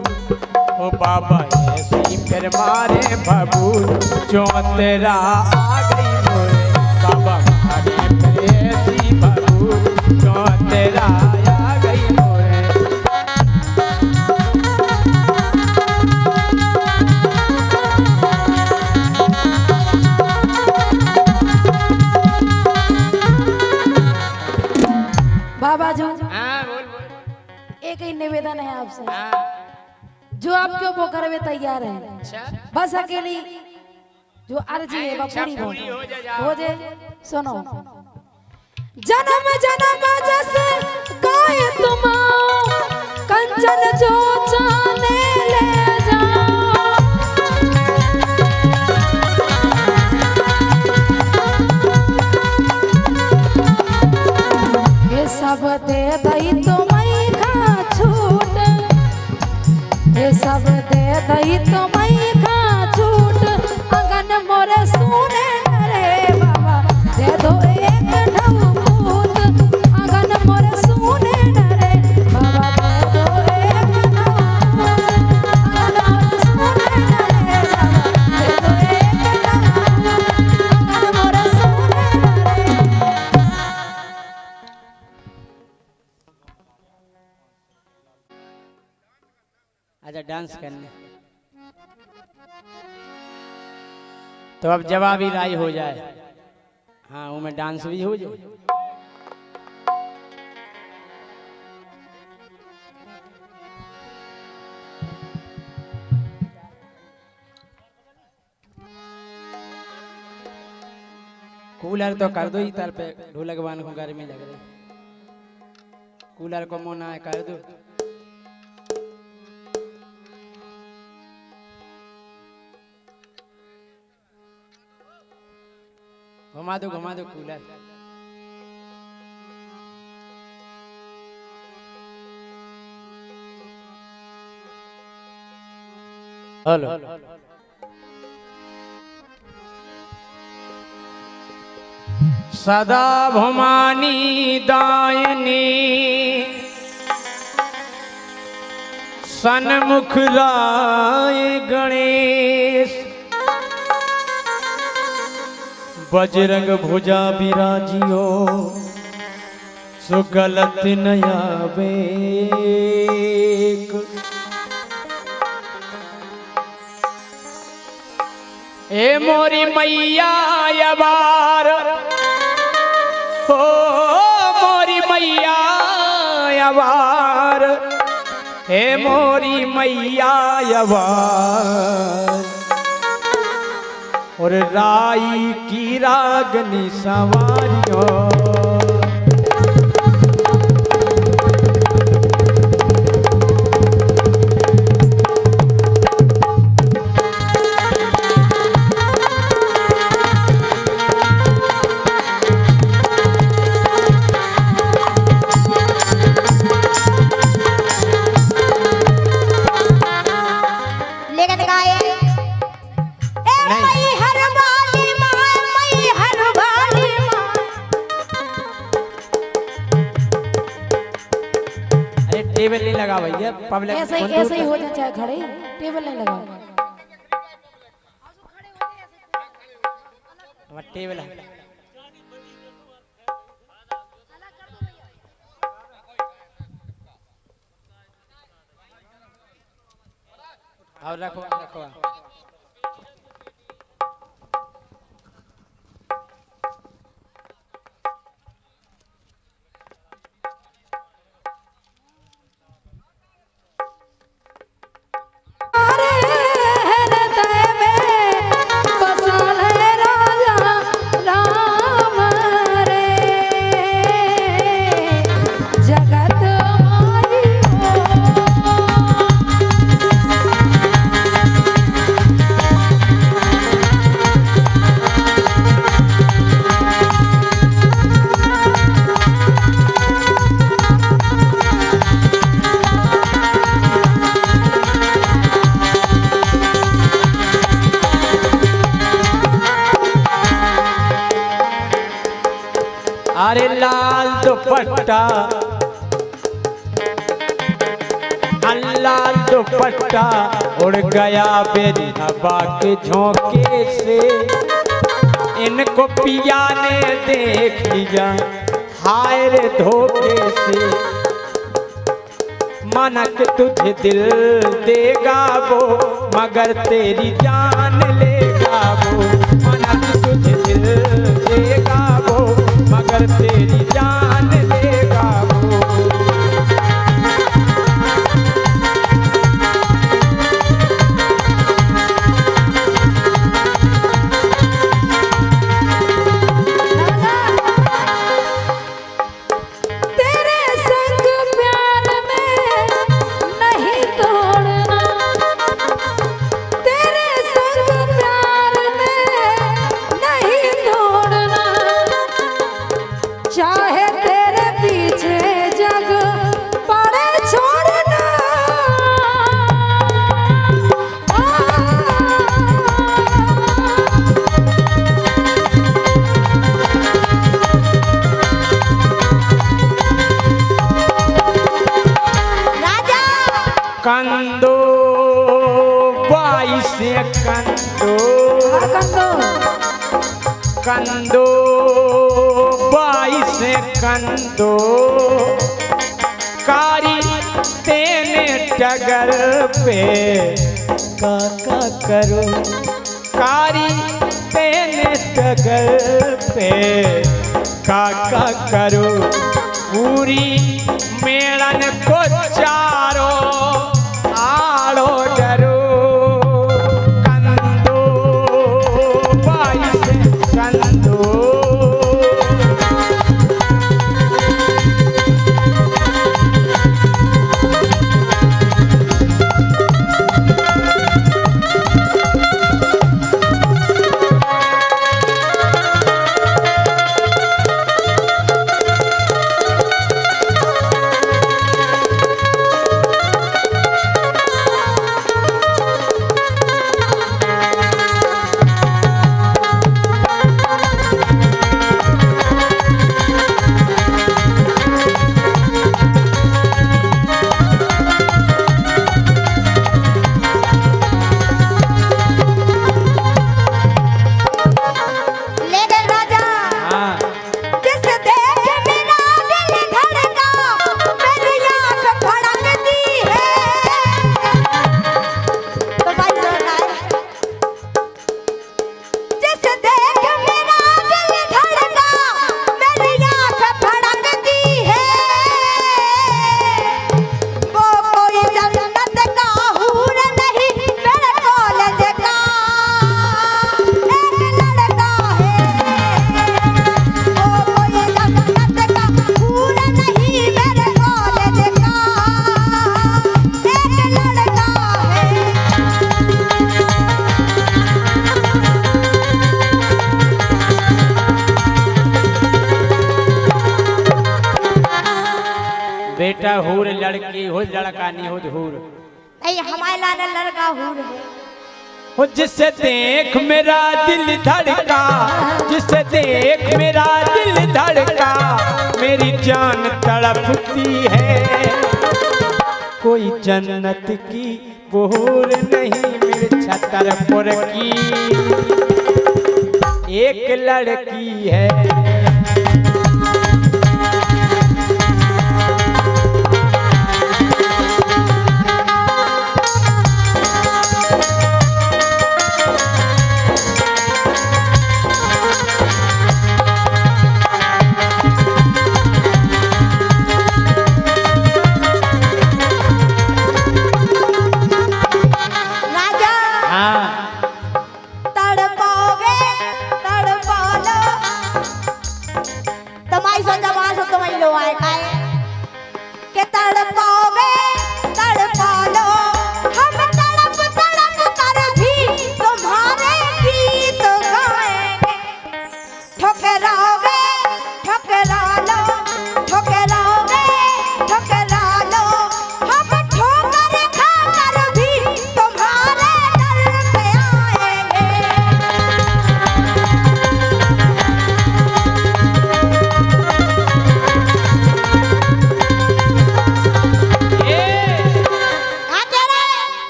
ओ बाबा ऐसी फिर मारे बबूल, चौतरा आ गई मोरे बाबा मारे फिर ऐसी बबूल। वे तैयार हैं। अच्छा बस अकेली जो अर्जी है वो पूरी हो जाए। सुनो जन्म जन्म जस गाय तुम कंचन जो चाने ले जाओ। ये सब दे दई तुम्हें खा छूट, ये सब दे दई तुम्हें खा छूट। अगन मोरे सुने रे बाबा दे दो एक ढऊपूत। अगन मोरे सुने रे बाबा दे दो एक ढऊपूत। अगन मोरे सुने रे बाबा दे दो एक ढऊपूत। अगन मोरे सुने रे। अच्छा डांस करने तो अब जवाबी राय हो जाए। हाँ वो में डांस भी हो जाए। कूलर तो कर दो ही तार पे ढोलक बान को गर्मी लग रही। कूलर को मोना है कर दो। घुमा दो कूलर। हेलो सदा भवानी दायनी सन्मुख राय गणेश। बजरंग भुजा बिराजियो सो गलत नया बेक। ए मोरी मैया अबार हो मोरी मैया अबार। हे मोरी मैया अबार और राई की रागनी सवारियों। टेबल नहीं लगा भैया पब्लिक ऐसे ही हो जाए चाहे खड़े टेबल नहीं लगा। टेबल और रखो रखो। अरे लाल दुपट्टा लाल दुपट्टा उड़ गया मेरी हवा के झोंके से। इनको पिया ने देख लिया हाय रे धोखे से। मनक तुझे दिल देगा वो मगर तेरी जान लेगा वो। मनक तुझे दिल देगा वो मगर तेरी जान लेगा वो। कंदो कंदो कंदो बाई से कंदो कारी तेने टगर पे काका करो कारी तेने टगर पे काका करो पूरी मेलन को चारो आड़ो डरो कंदो बाई से कंदो बेटा हूर लड़की हो लड़का नहीं हो हूर नहीं हमारे लाने लड़का हूर है हो जिससे देख मेरा दिल धड़का जिससे देख मेरा दिल धड़का मेरी जान तड़पती है कोई जन्नत की बहूर नहीं मेरे छतरपुर की एक लड़की है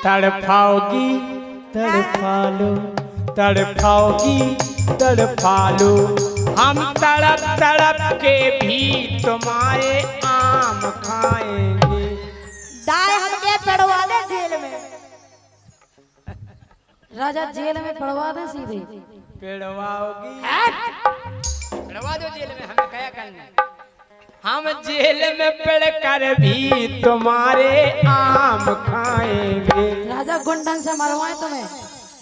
तड़फाओगी तड़फालो तड़फाओगी तड़फालो हम तड़प तड़प के भी तुम्हारे आम खाएंगे दाए हमके पड़वा दे जेल में राजा जेल में पड़वा दे सीधे पेड़वाओगी पेड़वा दो जेल में हमें क्या करना हम जेल में पड़ कर भी तुम्हारे आम खाएंगे राजा गुंडन से मरवाए तुम्हें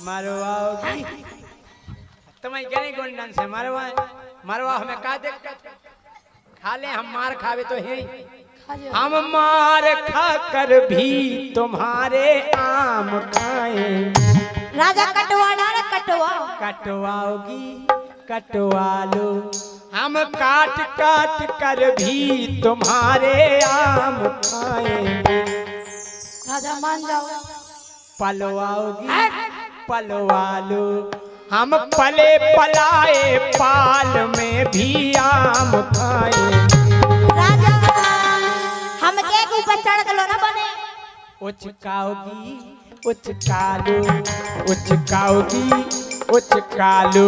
मरवाओगी तुम्हें क्या नहीं गुंडन से मरवाए मरवा हमें का देख खा ले हम मार खावे तो है हम मार खा कर भी तुम्हारे आम खाएंगे राजा कटवा डाल कटवा कटवाओगी कटवा लो हम काट काट कर भी तुम्हारे आम खाएंगे राजा मान जाओ पलवाओगी पलवा लो हम पले पलाए पाल में भी आम खाएंगे राजा हम के ऊपर चढ़ गलो ना बने उचकाओगी उचकालू उचकाओगी उचकालू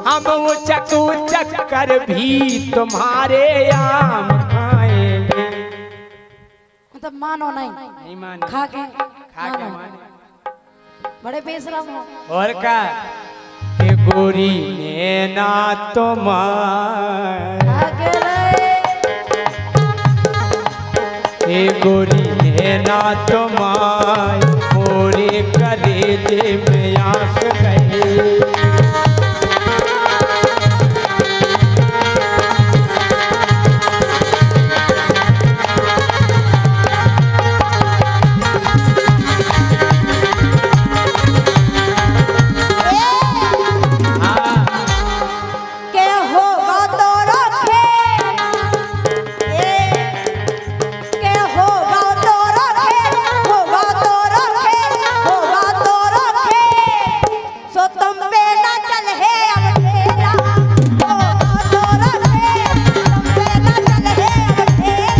हम उचक उचक कर भी तुम्हारे आम खाएंगे। मतलब मानो नहीं, नहीं माने, खा के माने। बड़े बेशरम हो। और का के गोरी नैना तुम्हार खा के ए गोरी नैना तुम्हार मोरे कलेजे में आंख गए। के होगा तो रखे के होगा तो रखे होगा तो रखे होगा तो रखे सो तुम पे ना चल है अब तेरा होगा तो रखे तुम पे ना चल है अब तेरा।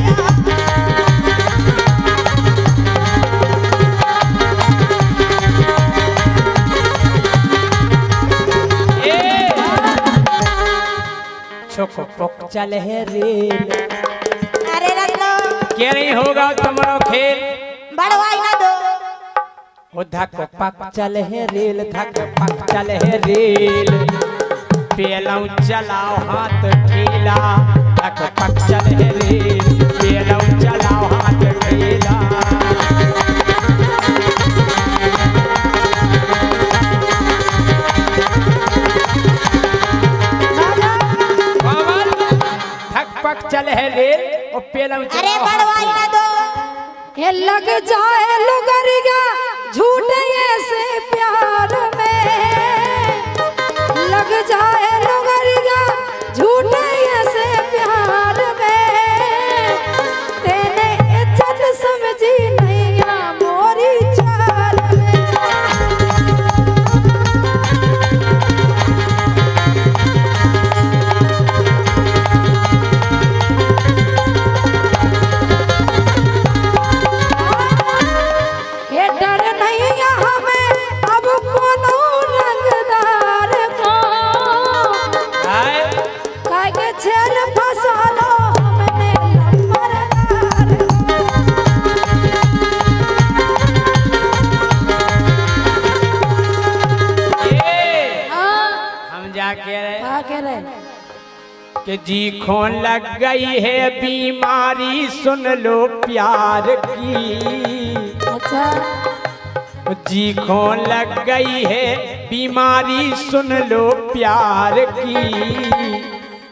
छोक पोक चल है रेल अरे रत्नो क्या नहीं होगा तुम्हारा खेल। बड़वाई ना दो ओ धक पक चल है रेल धक पक चल है रेल पेलऊ चलाओ हाथ ठेला धक पक चल है रेल पेलऊ चलाओ हाथ ठेला। धक पक चल है रेल और पेलऊ अरे चलाओ बड़वाई ना दो ये लग जाए लुगरिया झूठे ऐसे प्यार में, लग जाए लुगरिया झूठे ऐसे प्यार में, तेने इज्जत समझी नहीं आ मोरी चाल में। ये डर नहीं यहाँ में अब कोनो रंगदार को, हाय काहे के छेल फसालो हमने लम्बरदार ये को। हम जाके रहे का कह रहे कि जी खोन लग गई है बीमारी सुन लो प्यार की। अच्छा जी खोन लग गई है बीमारी सुन लो प्यार की।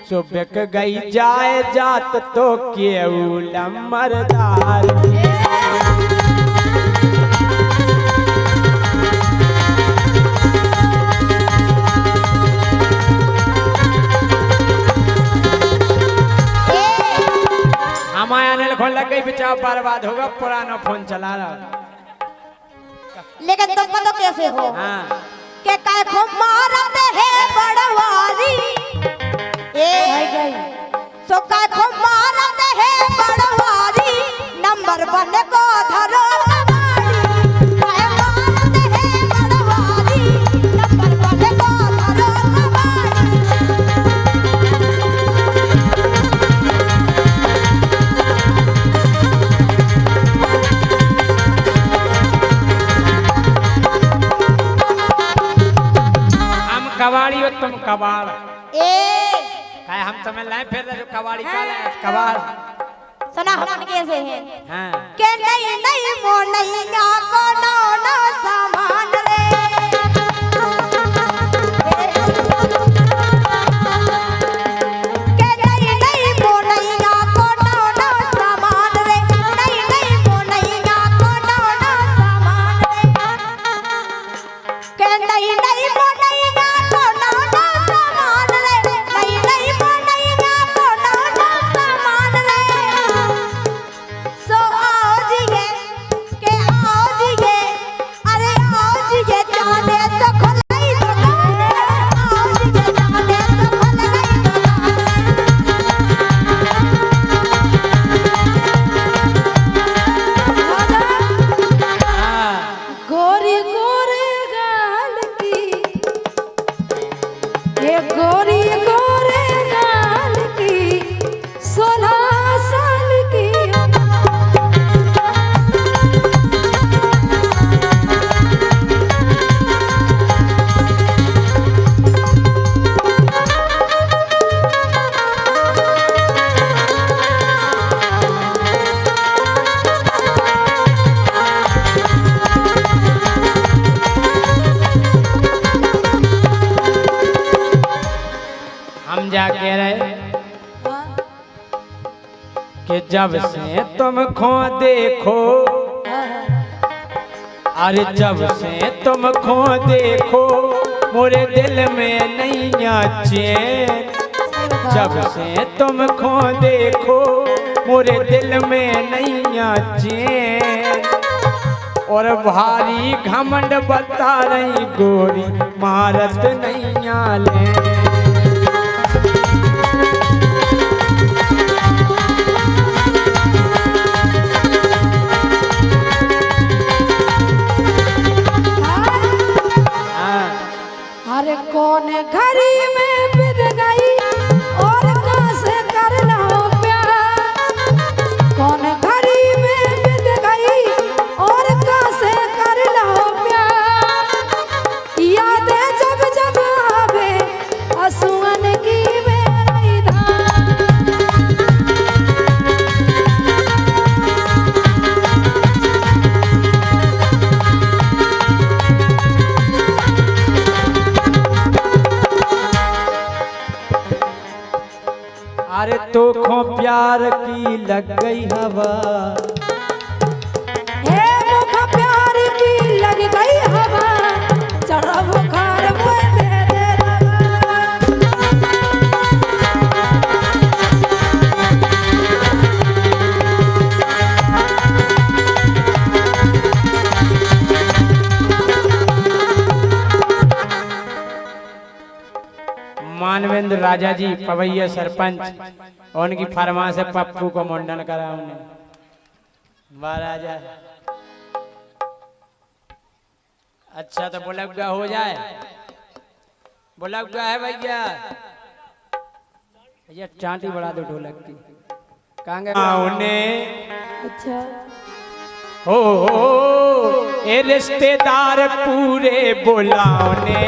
सो बिक गई जाए जात तो केऊ लम्बरदार की। हमारा नल खोन लग गई बेचारा बर्बाद होगा पुराना फोन चला रहा। लेकिन तुम पता कैसे हो हाँ के काय खो मारत है बड़वारी आई गई सो काय खो मारत है बड़वारी नंबर बन को धरो कबाड़ी काय मारत है बड़वारी नंबर बन को धरो कबाड़ी। हम कबाड़ी हो तुम कबाड़ ए हम तुम्हें लाए फिर जो कबाड़ी का लाए कबाड़। सुना हम कैसे हैं हाँ के नहीं नहीं मो नहीं ना को ना सामान रे के नहीं नहीं मो नहीं ना को ना सामान रे नहीं नहीं मो नहीं ना को ना सामान रे के नहीं नहीं मो नहीं ना को ना सामान रे नहीं नहीं मो नहीं ना को ना सामान रे। सो आज ये के आज ये अरे आज ये जाने तो खुल गई दुकान आज ये जाने तो खुल गई दुकान। हाँ गोरी गोरी गोरे गाल की 16 साल की हम जा कह रहे कि जब से तुमको देखो, अरे जब से तुमको देखो मोरे दिल में नहीं चैन। जब से तुमको देखो मोरे दिल में नहीं चैन। और भारी घमंड बता रही गोरी मारत नहीं ले। अरे कौन घड़ी में बिद गई और कैसे कर लो प्यार। कौन घड़ी में बिद गई और कैसे कर लो प्यार। यादें जब जब आवे आंसुअन की मेरी धार। अरे तो खो प्यार की लग गई हवा। हे मुख प्यार की लग गई हवा। चढ़ा बुखार मुझे दे दे दवा। मानवेंद्र राजा जी पवैया सरपंच, उनकी फरमाइश से पप्पू को मुंडन करा उन्हें। वाह राजा। अच्छा तो बुलगुआ हो जाए। बुलगुआ है भैया। भैया चांटी बढ़ा दो ढोलक की। उन्हें अच्छा हो ए रिश्तेदार पूरे बुलाओने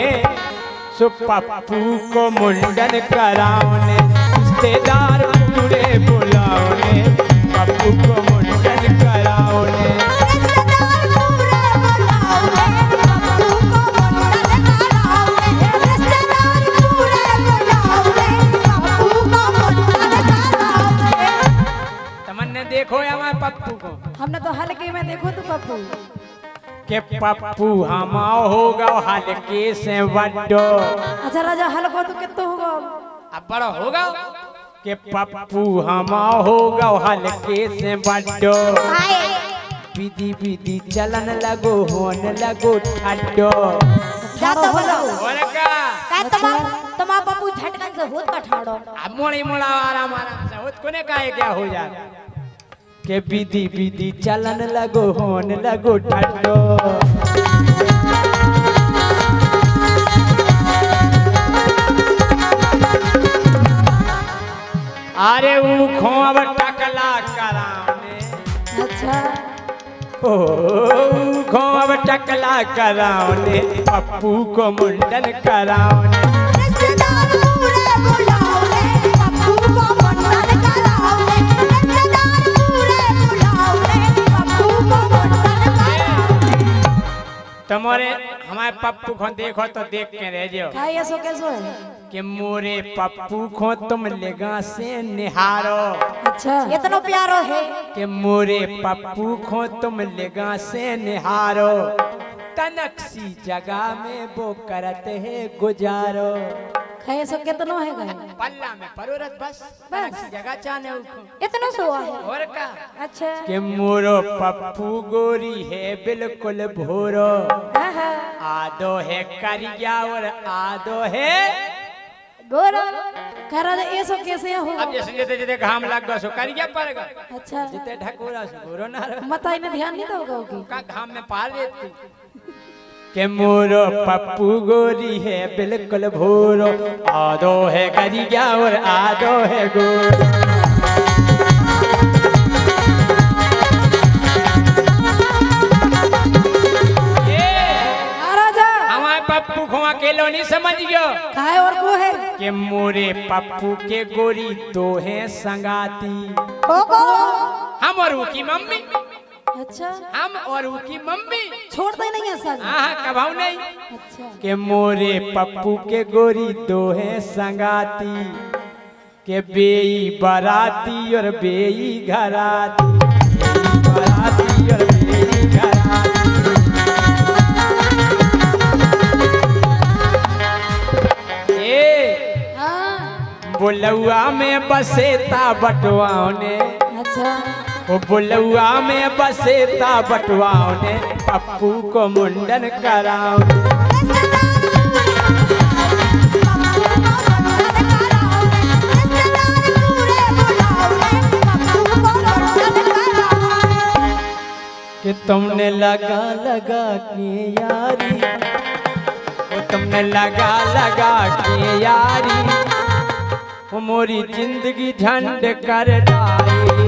सो पप्पू को मुंडन कराओने। रिश्तेदार पूरे बुलाओने पप्पू को मुंडन कराओने। तमन्ने देखो या मैं पप्पू को। हमने तो हल्के में देखो तो पप्पू के पप्पू हमा होगा हल्के से बड्डो। अच्छा राजा हल्को तो कितना होगा। अब बड़ा होगा के पप्पू हमा होगा हल्के से बड्डो। विधि विधि चलन लगो होन लगो ठड्डो। जा तो बोलो और का तमा पप्पू झटकन से होत का ठाड़ो। अब मोड़ी मोड़ा आराम आराम से होत कोने काहे क्या हो जाए के विधि विधि चलन लगो होन लगो ठड्डो। अरे ऊ खोब टकला कराने। अच्छा ओ खोब टकला कराने पप्पू को मुंडन कराने। रिश्तेदार पूरे बुलाओ रे पप्पू को मुंडन कराओ रे। रिश्तेदार पूरे बुलाओ रे पप्पू को मुंडन कराओ रे। तुम्हारे हमारे पप्पू को देखो तो देख के रह जाओ खाई ऐसो कैसो है। कि मोरे पप्पू को तुम लेगा से निहारो। अच्छा इतना प्यारो है कि मोरे पप्पू को तुम लेगा से निहारो। तनकसी जगह में वो करते है गुजारो। खाई ऐसो कितना है गए। पल्ला में परोरत बस तनकसी जगह चाने उखो। इतना सुआ है। और का अच्छा कि मोरो पप्पू गोरी है बिल्कुल भोरो। आहा आदो है करिया और आदो है गोरो। कह रहा था ऐसो कैसे हो। अब जैसे जैसे जैसे घाम लग गया सो करिया पड़ेगा। अच्छा जितने ढकोरा सो गोरो ना रहो। मताई ने ध्यान नहीं दोगा की। का घाम में पार देती। के मोरो पप्पू गोरी है बिल्कुल भोरो, आधो है गरिया और आधो है गोरो। पप्पू को अकेलो नहीं समझ गयो, काय और को है कि मोरे पप्पू के गोरी दो है संगाती, हम और की मम्मी। अच्छा, हम और की मम्मी छोड़ते नहीं है सर। हाँ कभाऊ नहीं। अच्छा, के मोरे पप्पू के गोरी दो है संगाती, के बेई बराती और बेई घराती, बराती और बेई घराती। बुलौआ में बसेता बटवाओं ने, अच्छा, वो बुलौआ में बसेता बटवाओं ने पप्पू को मुंडन कराओ। कि तुमने लगा लगा के यारी, वो तुमने लगा लगा के यारी, वो मोरी जिंदगी झंड कर डाली।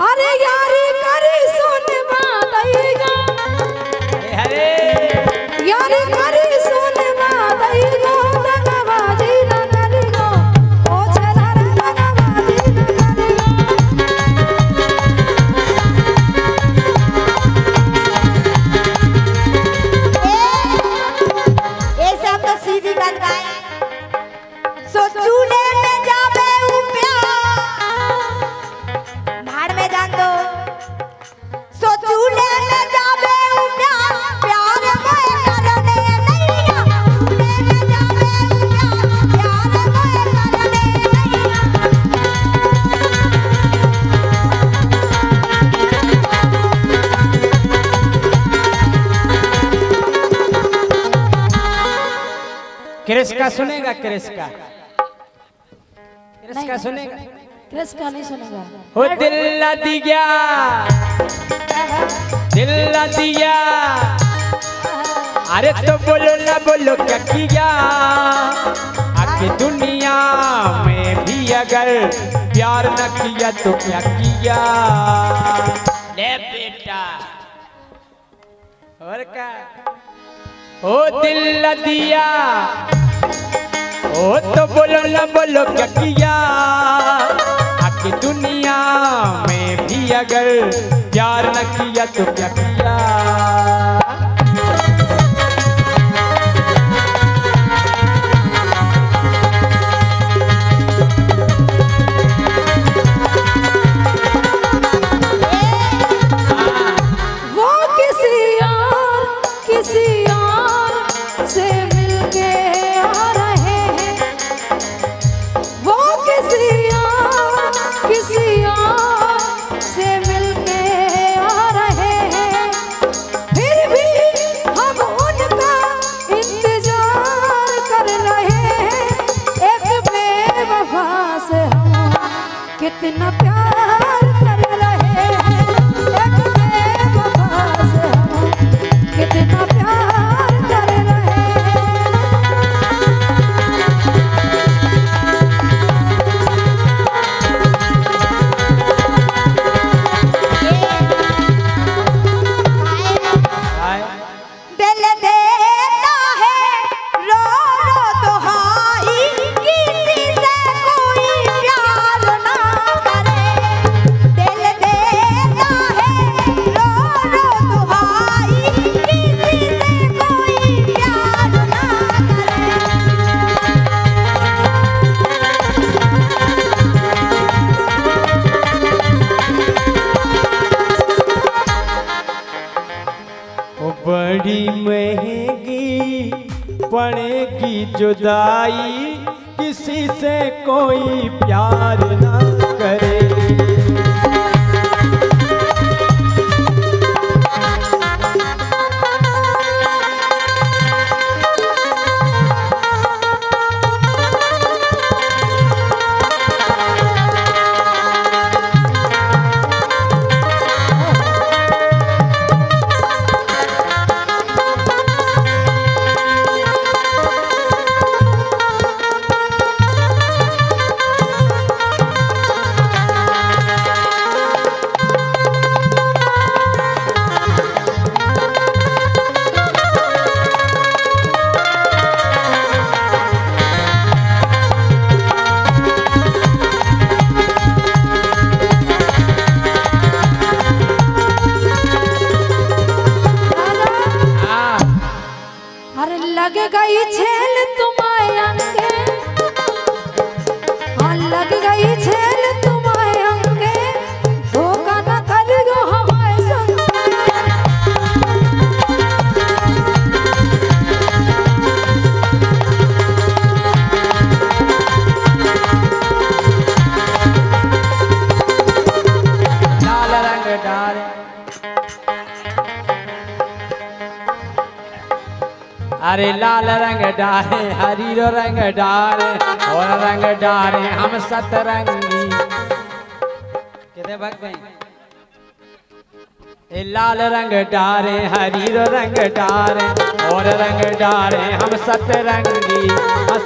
अरे यारी करी सुन मातईगा, अरे यारी करी सुन मातईगा, दगाबाजी न करीगो, ओ छेदार दगाबाजी न करीगो। ऐसे हम तो सीधी बात गाए, सो चूल्हे में जावे उप्या, भाड़ में जान दो, सो चूल्हे में जावे उप्या, प्यार मोए करने नैया, चूल्हे में जावे उप्या, प्यार मोए करने नैया। क्रिस का सुनेगा, क्रिस का, क्रिस का सुनेगा। क्रिस का नहीं सुनेगा। हो दिल ला दिया, दिल ला दिया, अरे तो बोलो ना बोलो क्या किया, आके दुनिया में भी अगर प्यार न किया तो क्या किया। ले बेटा और क्या, ओ दिल ला दिया, ओ तो बोलो ना बोलो क्या किया, आके दुनिया में भी अगर प्यार न किया तो क्या किया। वो किसी और से मिलके आ रहे हैं, वो किसी और से मिलके आ रहे हैं, फिर भी हम उनका इंतजार कर रहे हैं। एक बेवफा से हम कितना प्यार कर रहे हैं, एक बेवफा से हम कितना प्यार कर रहे हैं। दिल देता है रो रो दुहाई, किसी से कोई प्यार ना करे। दिल देता है रो रो दुहाई, किसी से कोई प्यार ना वो बड़ी महंगी पड़ेगी जुदाई, किसी से कोई प्यार ना करे। अरे लाल रंग डारे हरी रंग डारे और रंग डारे हम सतरंगी कितने भग गए लाल रंग डारे हरी रंग डारे और रंग डारे हम सतरंगी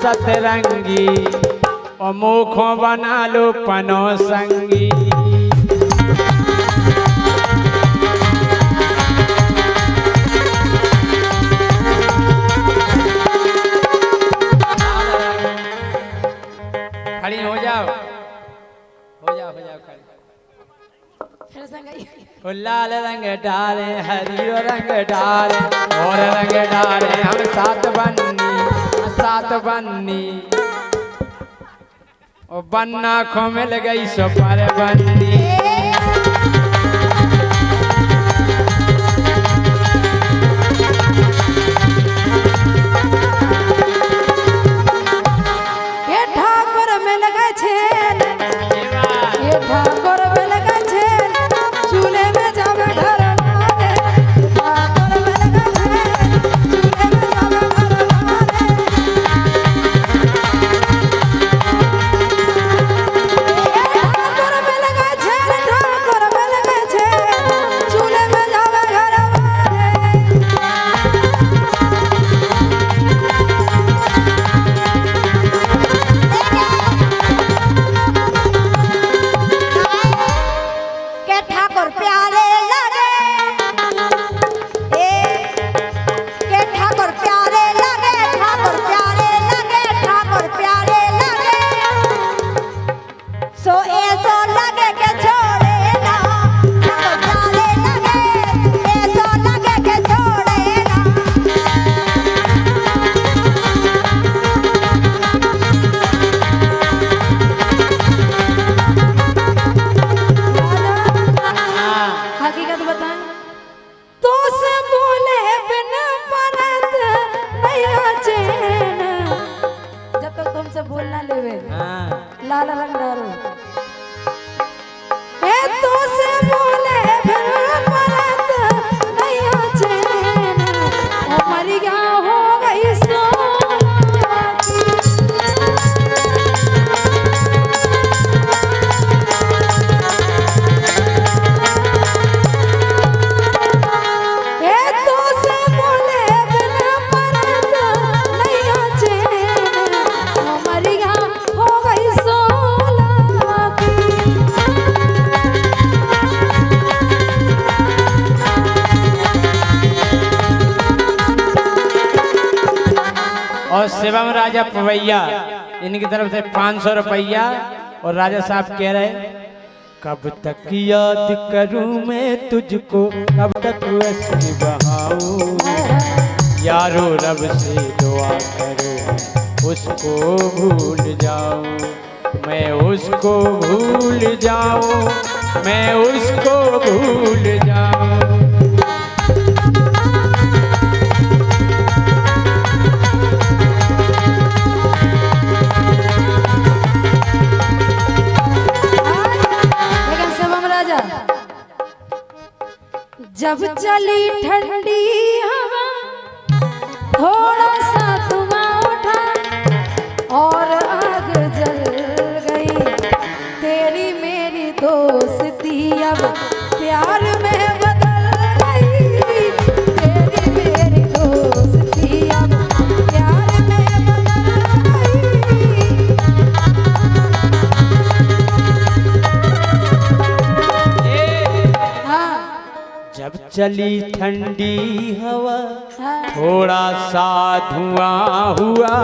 सतरंगी और मुखों बना लो पनो संगी खड़ी हो जाओ खड़ी फिर से गई ओ लाल रंग डाले हरी रंग डाले और रंग डाले हम सात बन्नी ओ बन्ना खो मिल गई सो पर बन्नी ये ठाकुर मिल गए छेल ये ठाकुर मिल गए छेल चूल्हे में जब घर लागे ठाकुर मिल गए छेल चूल्हे में जब घर लागे ठाकुर मिल गए छेल ठाकुर मिल गए छेल चूल्हे में जब घर के ठाकुर प्यारे लगे के ठाकुर प्यारे लगे ठाकुर प्यारे लगे ठाकुर प्यारे लगे सो ऐसो लगे के छोड़े ना ठाकुर प्यारे लगे ऐसो लगे के छोड़े ना हकीकत बताएं तो से बोले बिना परत भैया चैन जब तक तुमसे बोलना लेवे लाल रंग डारो ए तो से बोले बिना परत भैया चैन ओ मरी गया हो गई सोना ये तो से बोले बिना परत नैया चैन ओ मरिया हो गई सोला की और शिवम राजा पवैया इनकी तरफ से 500 रुपया और राजा साहब कह रहे कब तक याद करूं मैं तुझको कब तक अश्क बहाऊं यारो रब से दुआ करो उसको भूल जाऊं मैं उसको भूल जाऊं मैं उसको भूल जाऊं लेकिन शिवम राजा जब चली ठंडी हवा थोड़ा सा धुआं उठा और आग जल गई तेरी मेरी दोस्ती अब प्यार में बदल गई तेरी मेरी दोस्ती अब प्यार में बदल गई हाँ जब चली ठंडी हवा हाँ थोड़ा सा धुआं हुआ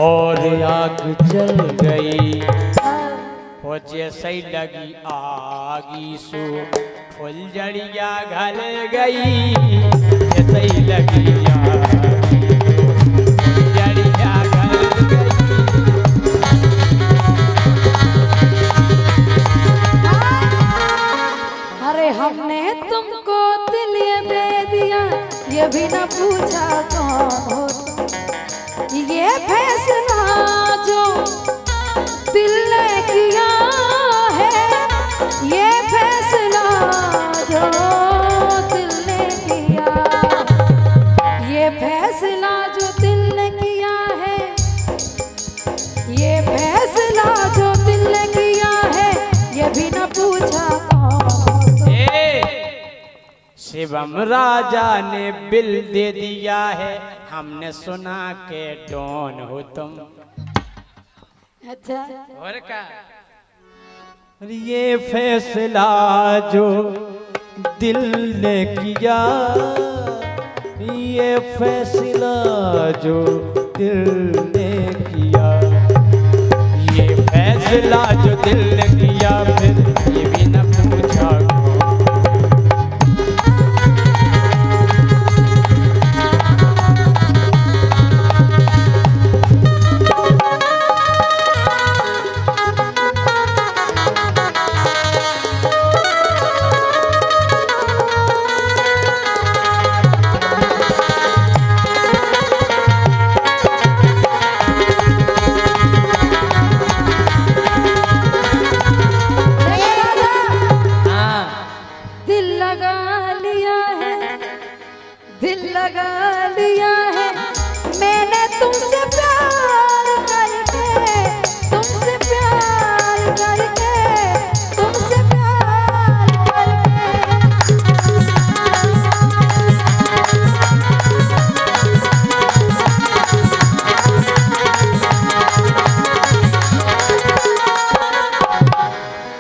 और आग जल गई हो जैसे ही लगी आगी सो फुलझड़िया घल गई जैसे ही लगी आगी फुलझड़िया घल गई अरे हमने तुमको दिल ये दे दिया ये भी ना पूछा कौन हो तुम ये फैसला जो दिल ने किया है ये फैसला जो दिल ने किया ये शिवम राजा ने बिल दे दिया है, हमने सुना के डॉन हो तुम। अच्छा और का ये फैसला जो दिल ने किया, ये फैसला जो दिल ने किया, ये फैसला जो दिल ने किया, फिर ये भी न पूछा दिल लगा लिया है मैंने तुमसे प्यार करके, तुमसे प्यार करके, तुमसे प्यार करके।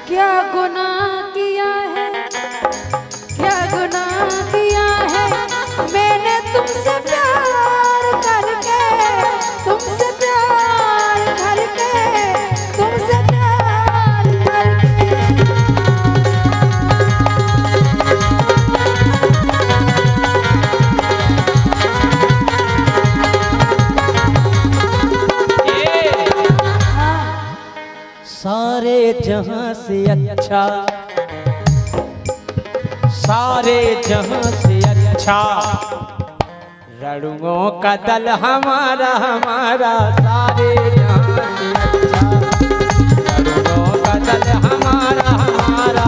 क्या गुनाह किया है, क्या गुनाह किया है मैंने तुमसे प्यार करके, तुमसे प्यार करके, तुमसे प्यार करके। सारे जहां से अच्छा, सारे जहां से अच्छा रड़ुओं का दल हमारा, हमारा सारे जहां से अच्छा, रड़ुओं का दल हमारा, हमारा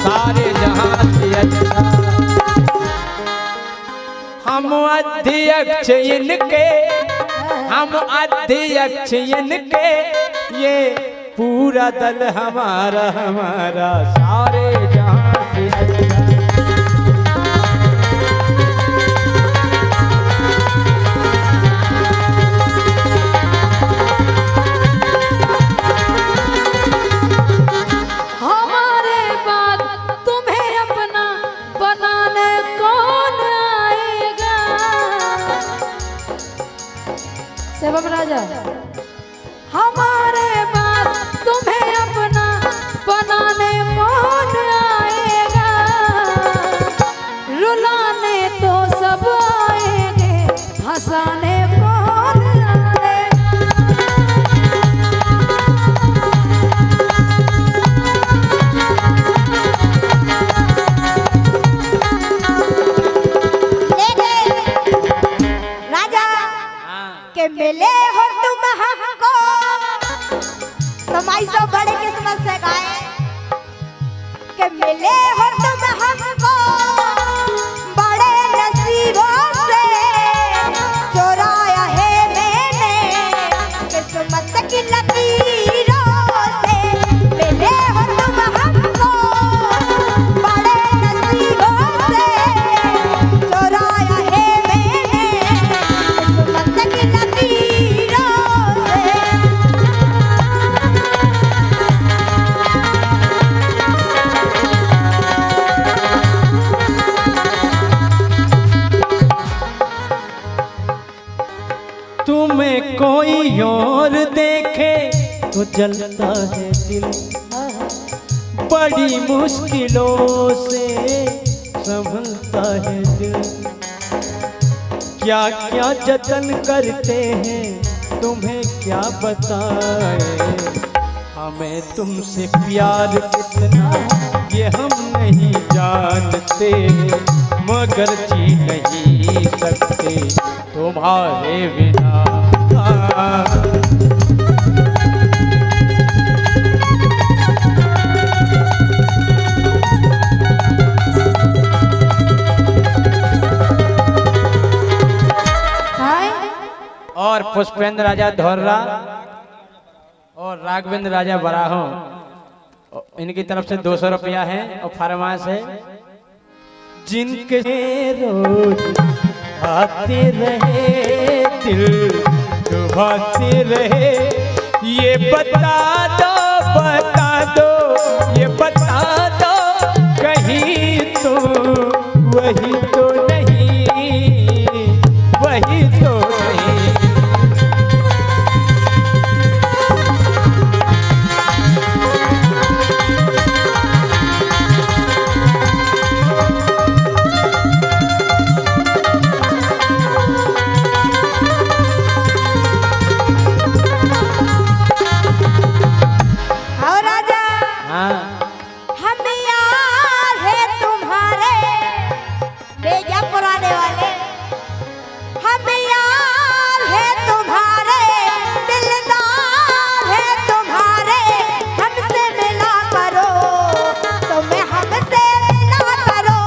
सारे जहां से अच्छा। हम अध्यक्ष इनके, हम अध्यक्ष इनके, ये पूरा दल हमारा, हमारा सारे जहां से अच्छा। हमारे बाद तुम्हें अपना बनाने कौन आएगा? शिवम राजा, हमारे बाद तुम्हें अपना बनाने कौन आएगा? रुलाने तो सब आएंगे, हंसाने कौन आएगा? राजा के मिले हो तुम हमको, तुम्हारी सब बड़े किस्मत से गाए के मिले हो तुम हमको, बड़े नसीबों से चुराया है मैंने किस्मत की लकीरों से। मिले हो तुम हमको, बड़े नसीबों से चुराया है मैंने किस्मत की लकीरों से। तुम्हें कोई और देखे तो जलता है दिल, बड़ी मुश्किलों से संभलता है दिल। क्या क्या जतन करते हैं तुम्हें क्या बताए, हमें तुमसे प्यार कितना ये हम नहीं जानते, मगर जी नहीं सकते तुम्हारे बिना। और पुष्पेंद्र राजा धौर्रा और राघवेंद्र राजा बराहों, इनकी तरफ से 200 रुपया है और फरमाइश है, जिनके रोज आते रहे दिल डुबाते रहे, ये बता दो ये बता दो कहीं तो वही तो नहीं, वही तो नहीं। और राजा हाँ हम यार है तुम्हारे बेजा पुराने वाले, हम यार है तुम्हारे, दिलदार है तुम्हारे, हमसे मिला करो तुम्हें हमसे मिला करो।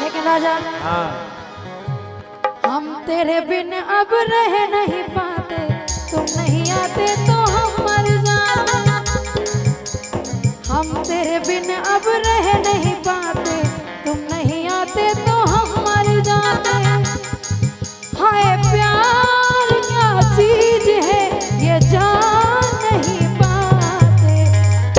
लेकिन राजा हाँ हम तेरे बिन अब रह नहीं पाते, तुम नहीं आते तो हम मर जाते। हम तेरे बिन अब रह नहीं पाते, तुम नहीं आते तो हम मर जाते। हाय प्यार क्या चीज है ये जान नहीं पाते,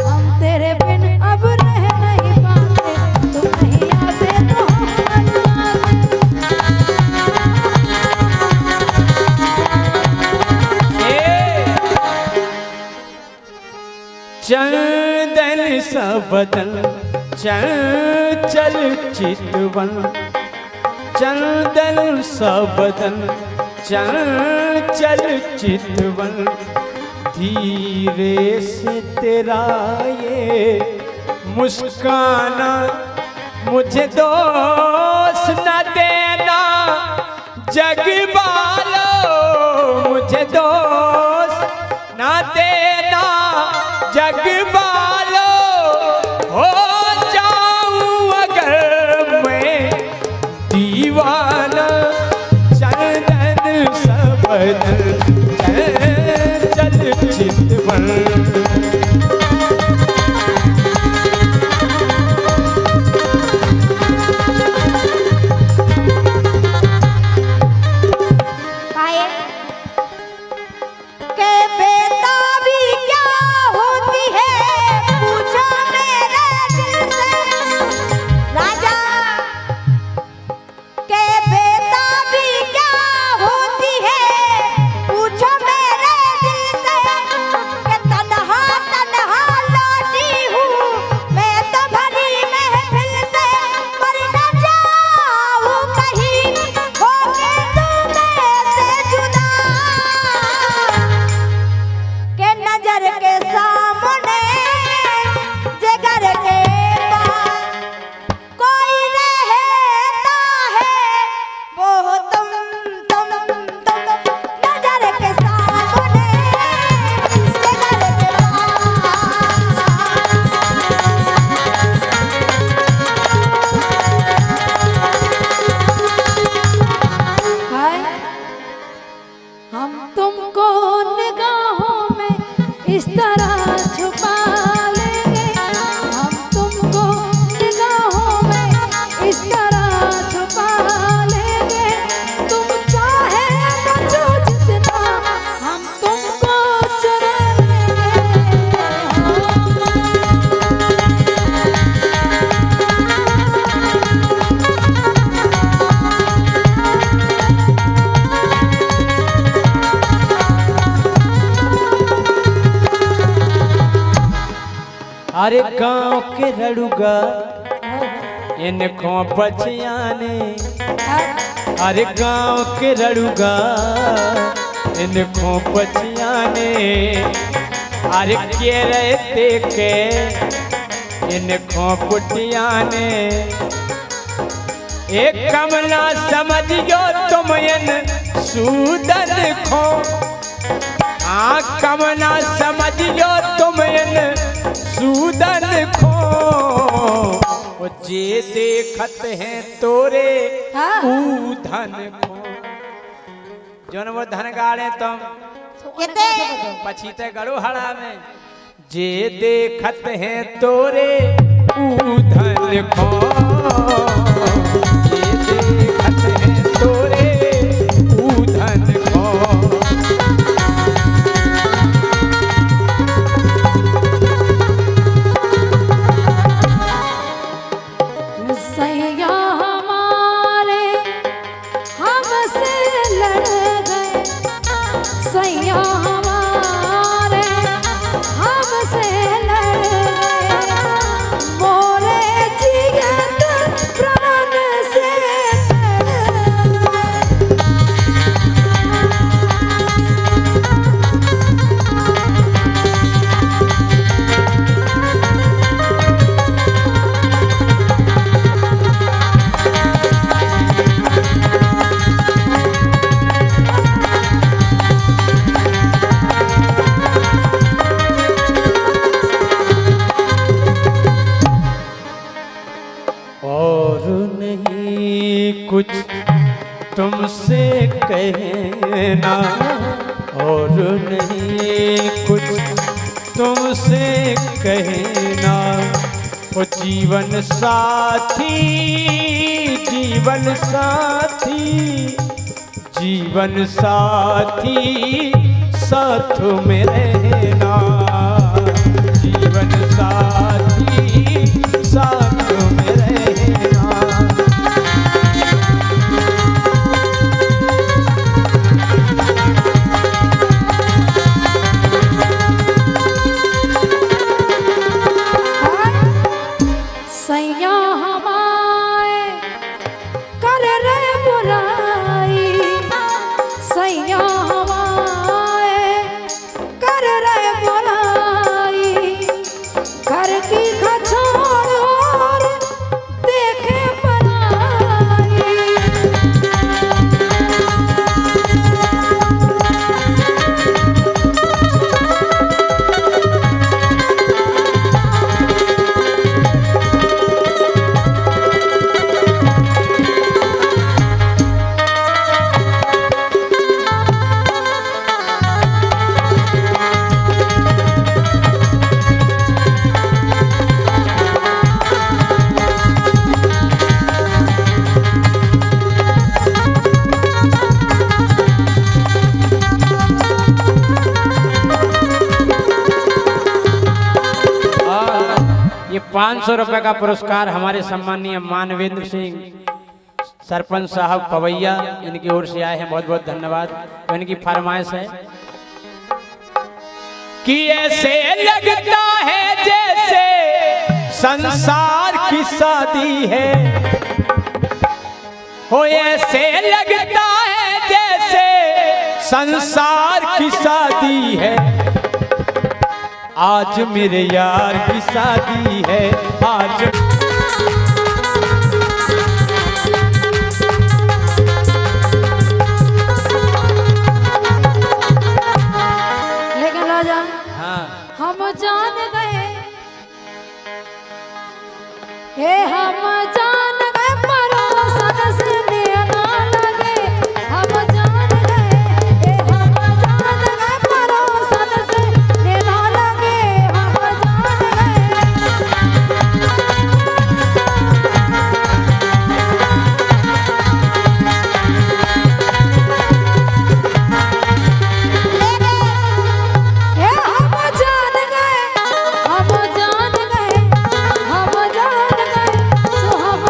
हम तेरे बिन अब रह नहीं पाते, तुम नहीं आते तो हम मर जाते। चंदन सा बदन चंचल चितवन, चंदन सा बदन चंचल चितवन, धीरे से तेरा ये मुस्काना मुझे दोष न देना, जग वालों मुझे दोष न देना, जग वालों हो जाऊं अगर मैं दीवाना, चंदन सा बदन चंचल चितवन। काहे के बेताबी क्या होती है पूछो मेरे दिल से, राजा के बेताबी क्या होती है पूछो मेरे दिल से, कि तन्हा तन्हा लौटी हूँ मैं तो भरी महफिल से, पर न जाऊँ कहीं होके तुम्हें से जुदा, के नजर के सामने जिगर के पास कोई रहता है वो तुम नजर के सामने जिगर के हाय हम तुमको निगाहों में इस तरह छुपा लेंगे, हम तुमको निगाहों में इस तरह छुपा लेंगे, तुम चाहे बचो जितना हम तुमको चुरा लेंगे। अरे गांव के रड़ुगा इनको बचियाने, अरे गांव के रड़ुगा इनको बचियाने, अरे के रहते के इनको पुटियाने, एक कमला समझियो तुम इन सूदन खो, हाँ कमला समझियो तुम इन सूदन खो, ओ जे देखत हैं तोरे हाँ। ऊ धन को जोन वो धन गाड़े तुम केते पछीते गड़ो हड़ा में जे देखत हैं तोरे ऊ धन को जे देखत हैं तोरे ऊ धन को सैया हमारे हमसे लड़ गए, सैया हमारे हमसे लड़ गए, मोरे जियत प्राण से और नहीं कुछ तुमसे कहना और नहीं कुछ तुमसे कहना ओ जीवन साथी जीवन साथी जीवन साथी साथ में रहना जीवन साथी साथ में रहना सैया हमारे कर रे बुराई, सैया हमारे कर रे बुराई, घर की खछोड़ और देखे पराई। ये 500 रुपए का पुरस्कार हमारे सम्मानीय मानवेंद्र सिंह सरपंच साहब पवैया इनकी ओर से आए हैं, बहुत बहुत धन्यवाद। तो इनकी फरमाइश है कि ऐसे लगता है जैसे संसार की शादी है, हो ऐसे लगता है जैसे संसार की शादी है, आज मेरे यार की शादी है आज। लेकिन राजा हाँ हम जान गए, हे हम जान गए परोसन से देना लगे, हम जान गए, हे हम जान गए परोसन से देना लगे, हम जान गए, हे हम जान गए, हम जान गए, हम जान गए, तो हम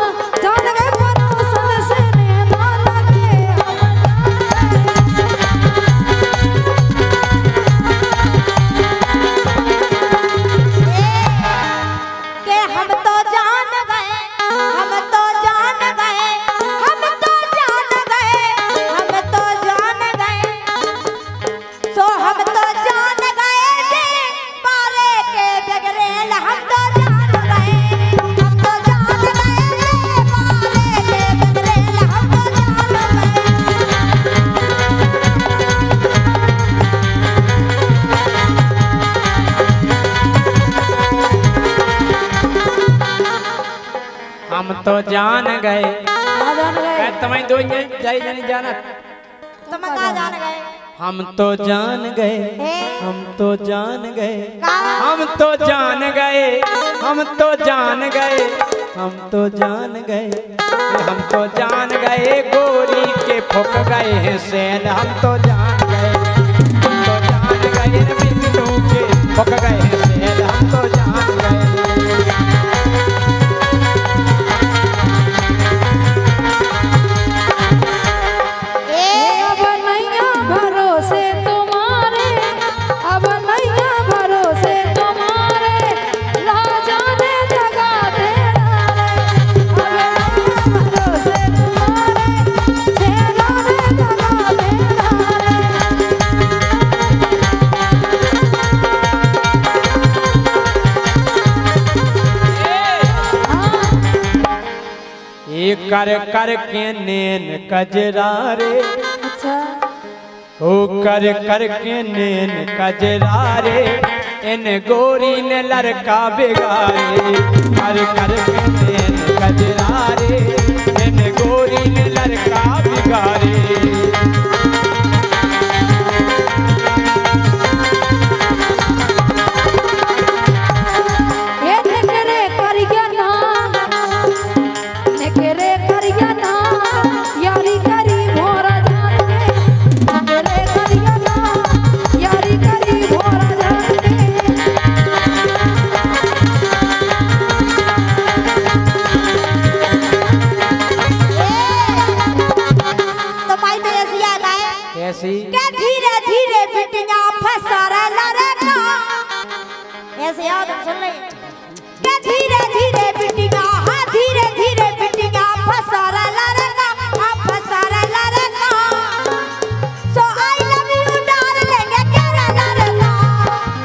तो जान गए आ जान गए तुम्हें दो जाई जानी जाना तुम कहाँ जान गए हम तो जान गए हे? हम तो जान गए कहाँ? हम तो जान गए हम तो जान गए हम तो जान गए हम तो जान गए गोरी के फुक गए हैं सैल हम तो जान गए हम तो जान गए बिंदु के फुक गए हैं सैल हम तो जान गए अब नैया भरोसे तुम्हारे अब नैया भरोसे तुम्हारे राजा ने जगा दे डाले अब नैया भरोसे तुम्हारे शेरा ने जगा दे डाले ये कर कर के नैन कजरारे अच्छा ओ कर कर के नैन कजरारे इन गोरी ने लड़का बिगाड़े कर कर के नैन कजरारे इन गोरी ने लड़का बिगाड़े ये नेकरे करिया ना नेकरे करिया ना यारी करी भोरा जान के नेकरे करिया ना यारी करी भोरा जान के तो माई तो ऐसी याद आए कैसी के धीरे धीरे बिटिया फसारे लड़का ऐसे याद सुन ले के धीरे धीरे बिटिया हाँ धीरे धीरे बिटिया फसारे लड़का हाँ फसारे लड़का सो आई लव यू डार्लिंग केरा लड़का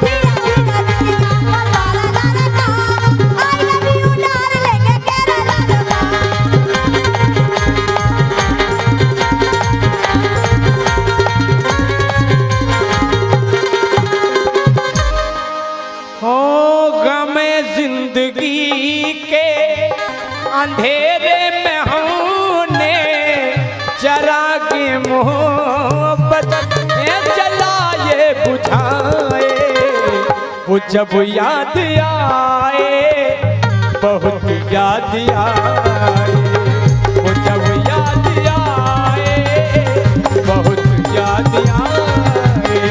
धीरे धीरे बिटिया फसारे लड़का आई लव यू डार्लिंग केरा लड़का हो गमे जिंदगी के अंधेरे में हमने जरा के मोहब्बत जलाए बुझाए वो जब याद आए बहुत याद आए वो जब याद आए बहुत याद आए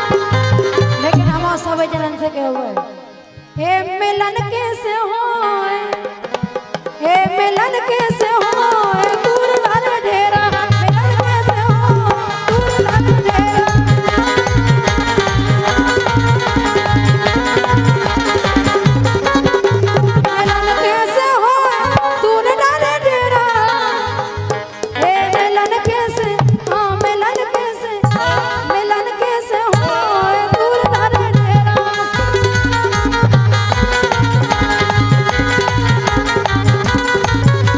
लेकिन हम सब जलन से के हुए हे मिलन कैसे होए हे मिलन कैसे होए दूर लग ढेरा मिलन कैसे हो दूर लग ढेरा मिलन कैसे होए दूर लग ढेरा हे मिलन कैसे हाँ मिलन कैसे होए दूर लग ढेरा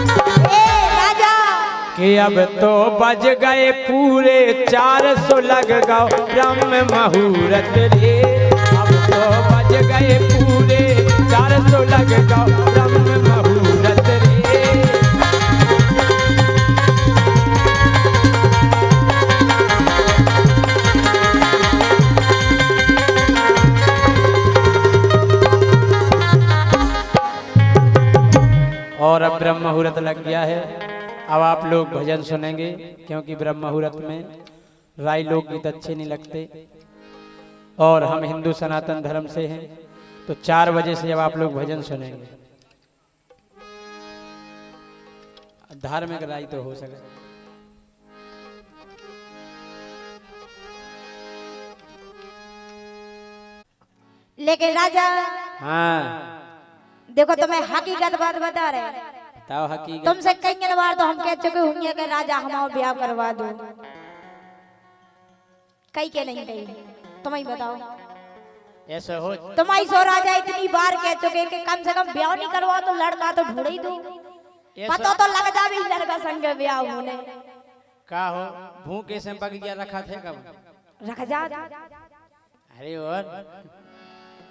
राजा कि अब तो बज गए पूरे 400 लग गौ ब्रह्म मुहूर्त रे अब तो बज गए पूरे 400 लग गौ ब्रह्म मुहूर्त रे और अब ब्रह्म मुहूर्त लग गया है अब आप लोग भजन सुनेंगे क्योंकि ब्रह्म मुहूर्त में राय लोकगीत अच्छे नहीं लगते और हम हिंदू सनातन धर्म से हैं तो 4 बजे से अब आप लोग भजन सुनेंगे धार्मिक राय तो हो सके लेकिन राजा हाँ देखो तुम्हें हकीकत बात बता रहे बताओ हकीकत तुमसे कई बार तो हम कह चुके होंगे कि राजा हमारा ब्याह करवा दो कई के नहीं कही तुम ही बताओ ऐसा हो तुम्हारी सो राजा इतनी बार कह चुके कि कम से कम ब्याह नहीं करवा तो लड़का तो ढूंढ ही दो ऐसा- पता तो लग जावे इस लड़का संग ब्याह होने का हो भूखे से पक गया रखा थे कब? रख जा। अरे और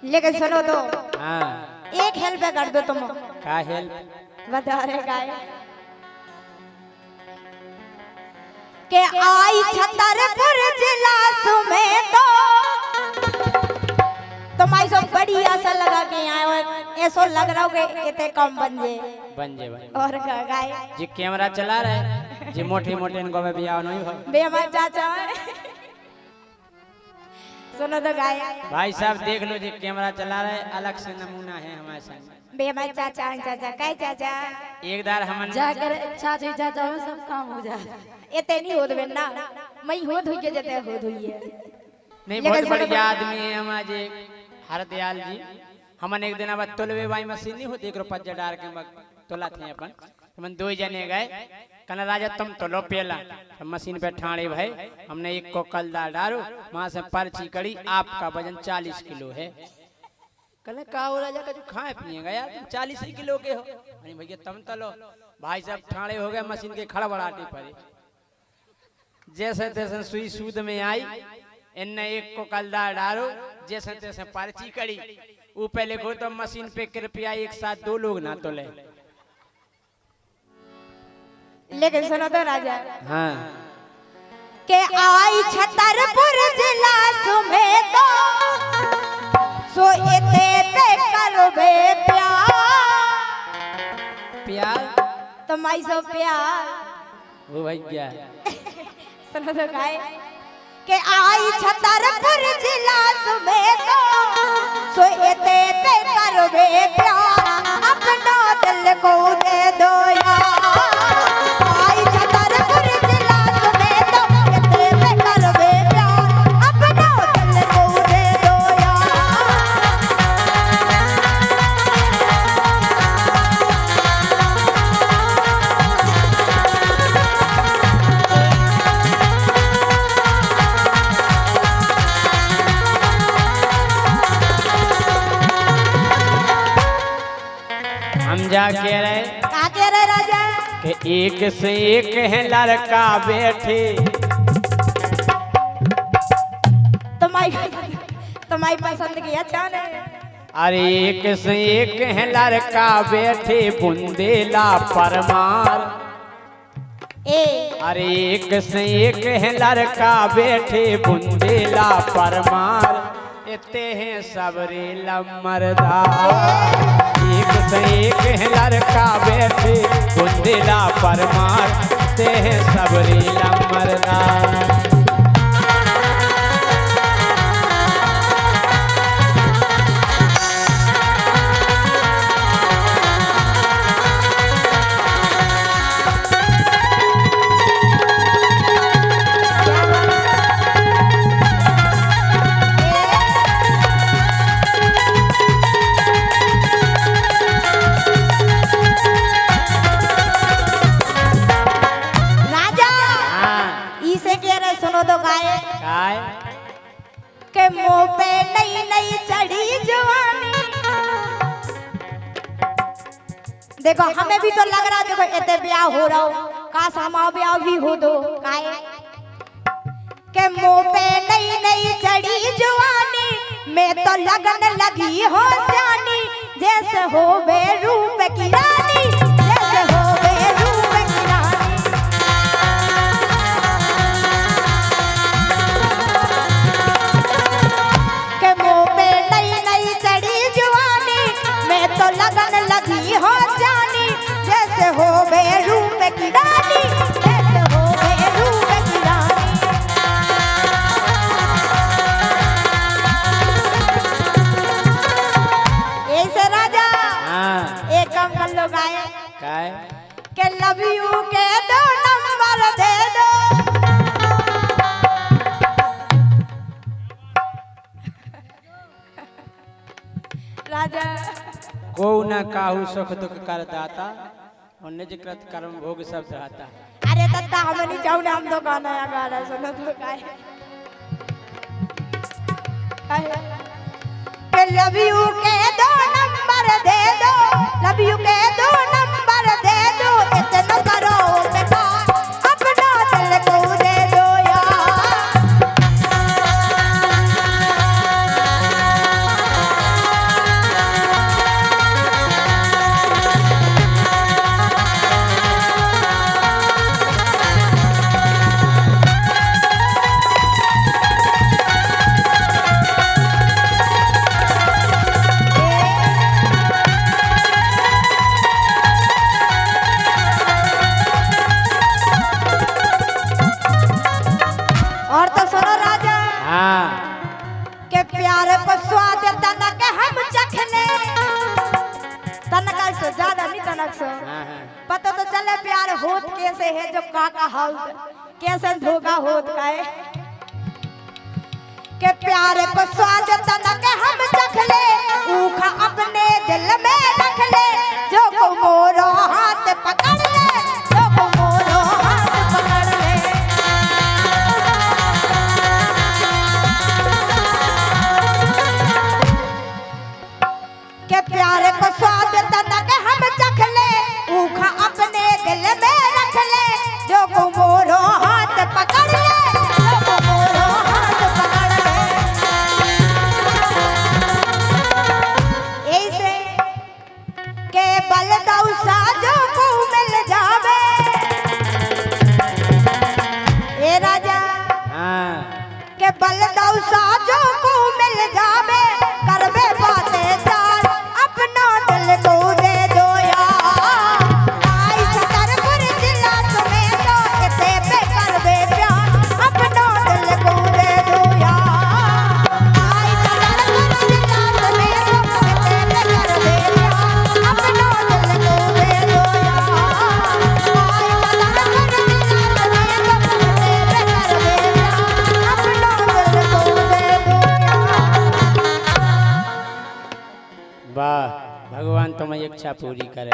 लेकिन सुनो तो, हाँ एक हेल्प कर दो तुम। का हेल्प? बता रहे गाय के आई छतरपुर जिला में तो तुम्हारी सब बड़ी आशा लगा के आए हो, ऐसा लग रहा हो कि इतने कम बन जे और गाय जी कैमरा चला रहे जी मोटे मोटे इनको में भी आओ नहीं हो बे हमारे चाचा सुनो तो गाय भाई साहब देख लो जी कैमरा चला रहे अलग से नमूना है हमारे सामने बे हमारे चाचा चाचा काय चाचा एक दार हम जाकर चाची चाचा में सब काम हो जाए। इतने नहीं होत बे ना मैं हो धोई के जते हो धोई है नहीं बहुत बढ़िया आदमी है हमारे हरदयाल जी। हमन एक दिन अब तोलवे बाई मशीन नहीं होती एक रुपया डाल के तोला थे अपन हम दो जने गए कहना राजा तुम तोलो पेला मशीन पे ठाणे भाई हमने एक को कल दाल डालो वहां से पर्ची करी आपका वजन 40 किलो है। कहले का हो राजा का जो खाए पिएगा यार तुम 40 ही किलो के हो। अरे भैया तुम तलो भाई साहब ठाणे हो गए मशीन के खड़बड़ाटे पड़े जैसे तैसे सुई सूद में आई इनने एक को कलदार डालो जैसे तैसे पर्ची करी वो पहले को तो मशीन पे कृपया एक साथ 2 लोग ना तोले। लेकिन सुनो तो राजा हाँ के आई छतरपुर जिला में तो सो इते पे करो बे प्यार तुम्हारी सब प्यार वो भैया सुनो तो गाय के आई छतरपुर जिला में तो सो इते पे करो बे प्यार अपना दिल को दे दो यार। आई छतरपुर जिला में तो इते पे करो बे प्यार अपना दिल को दे दो हम जा कह रहे का कह रहे राजा कि एक से एक है लड़का बैठे तुम्हारी पसंद की अच्छा नहीं अरे एक से एक है लड़का बैठे बुंदेला परमार ए अरे एक से एक है लड़का बैठे बुंदेला परमार इतने हैं सबरे लमरदार एक से एक है लड़का बैठे बुंदेला परमार इतने हैं सबरे लमरदार। काय के मुंह पे नई नई चढ़ी जवानी देखो हमें भी तो लग रहा देखो इतने ब्याह हो रहा हो काश हमारा ब्याह भी हो दो काय के मुंह पे नई नई चढ़ी जवानी मैं तो लगन लगी हो जानी जैसे हो बे रूप की रानी जैसे हो बे रूप की रानी के मुंह पे नई नई चढ़ी जवानी मैं तो लगन लगी हो जानी जैसे हो बे रूप की रानी जैसे हो बे रूप की रानी। ऐसे राजा हाँ एक काम कर लो गाय काय के लव यू के 2 नंबर दे दो राजा को न काहू सुख दुख कर दाता और निज कृत कर्म भोग सब रहता। अरे दत्ता हम नहीं चाहूँ हम तो गाना या गाना सुनो तो गाय के लव यू के 2 नंबर दे दो लव यू के 2 नंबर दे दो इतना करो अपना दिल को कनक सो हाँ हाँ पता तो चले प्यार होत कैसे है जो का हाउस कैसे धोखा होत का है के प्यार को स्वाद तनक हम चख ले ऊखा अपने दिल में रख ले जो को मोरो हाथ पकड़ ले जो को मोरो हाथ पकड़ ले के प्यार को स्वाद तनक हम चख ले ऊखा अपने दिल में रख ले जो को मोरो हाथ पकड़ ले जो को मोरो हाथ पकड़ ले ऐसे के बल दौसा जो को मिल जावे ए राजा हाँ के बल दौसा जो को मिल जावे करबे बातें चार अपना दिल को दे दो यार आई छतरपुर जिला तुम्हें तो इसे पे करबे प्यार अपना दिल को दे दो यार आई छतरपुर जिला तुम्हें तो इसे पे करबे प्यार अपना दिल को दे दो यार आई छतरपुर जिला तुम्हें तो इसे पे करबे प्यार अपना दिल को दे दो यार वाह भगवान तुम्हारी इच्छा पूरी करे।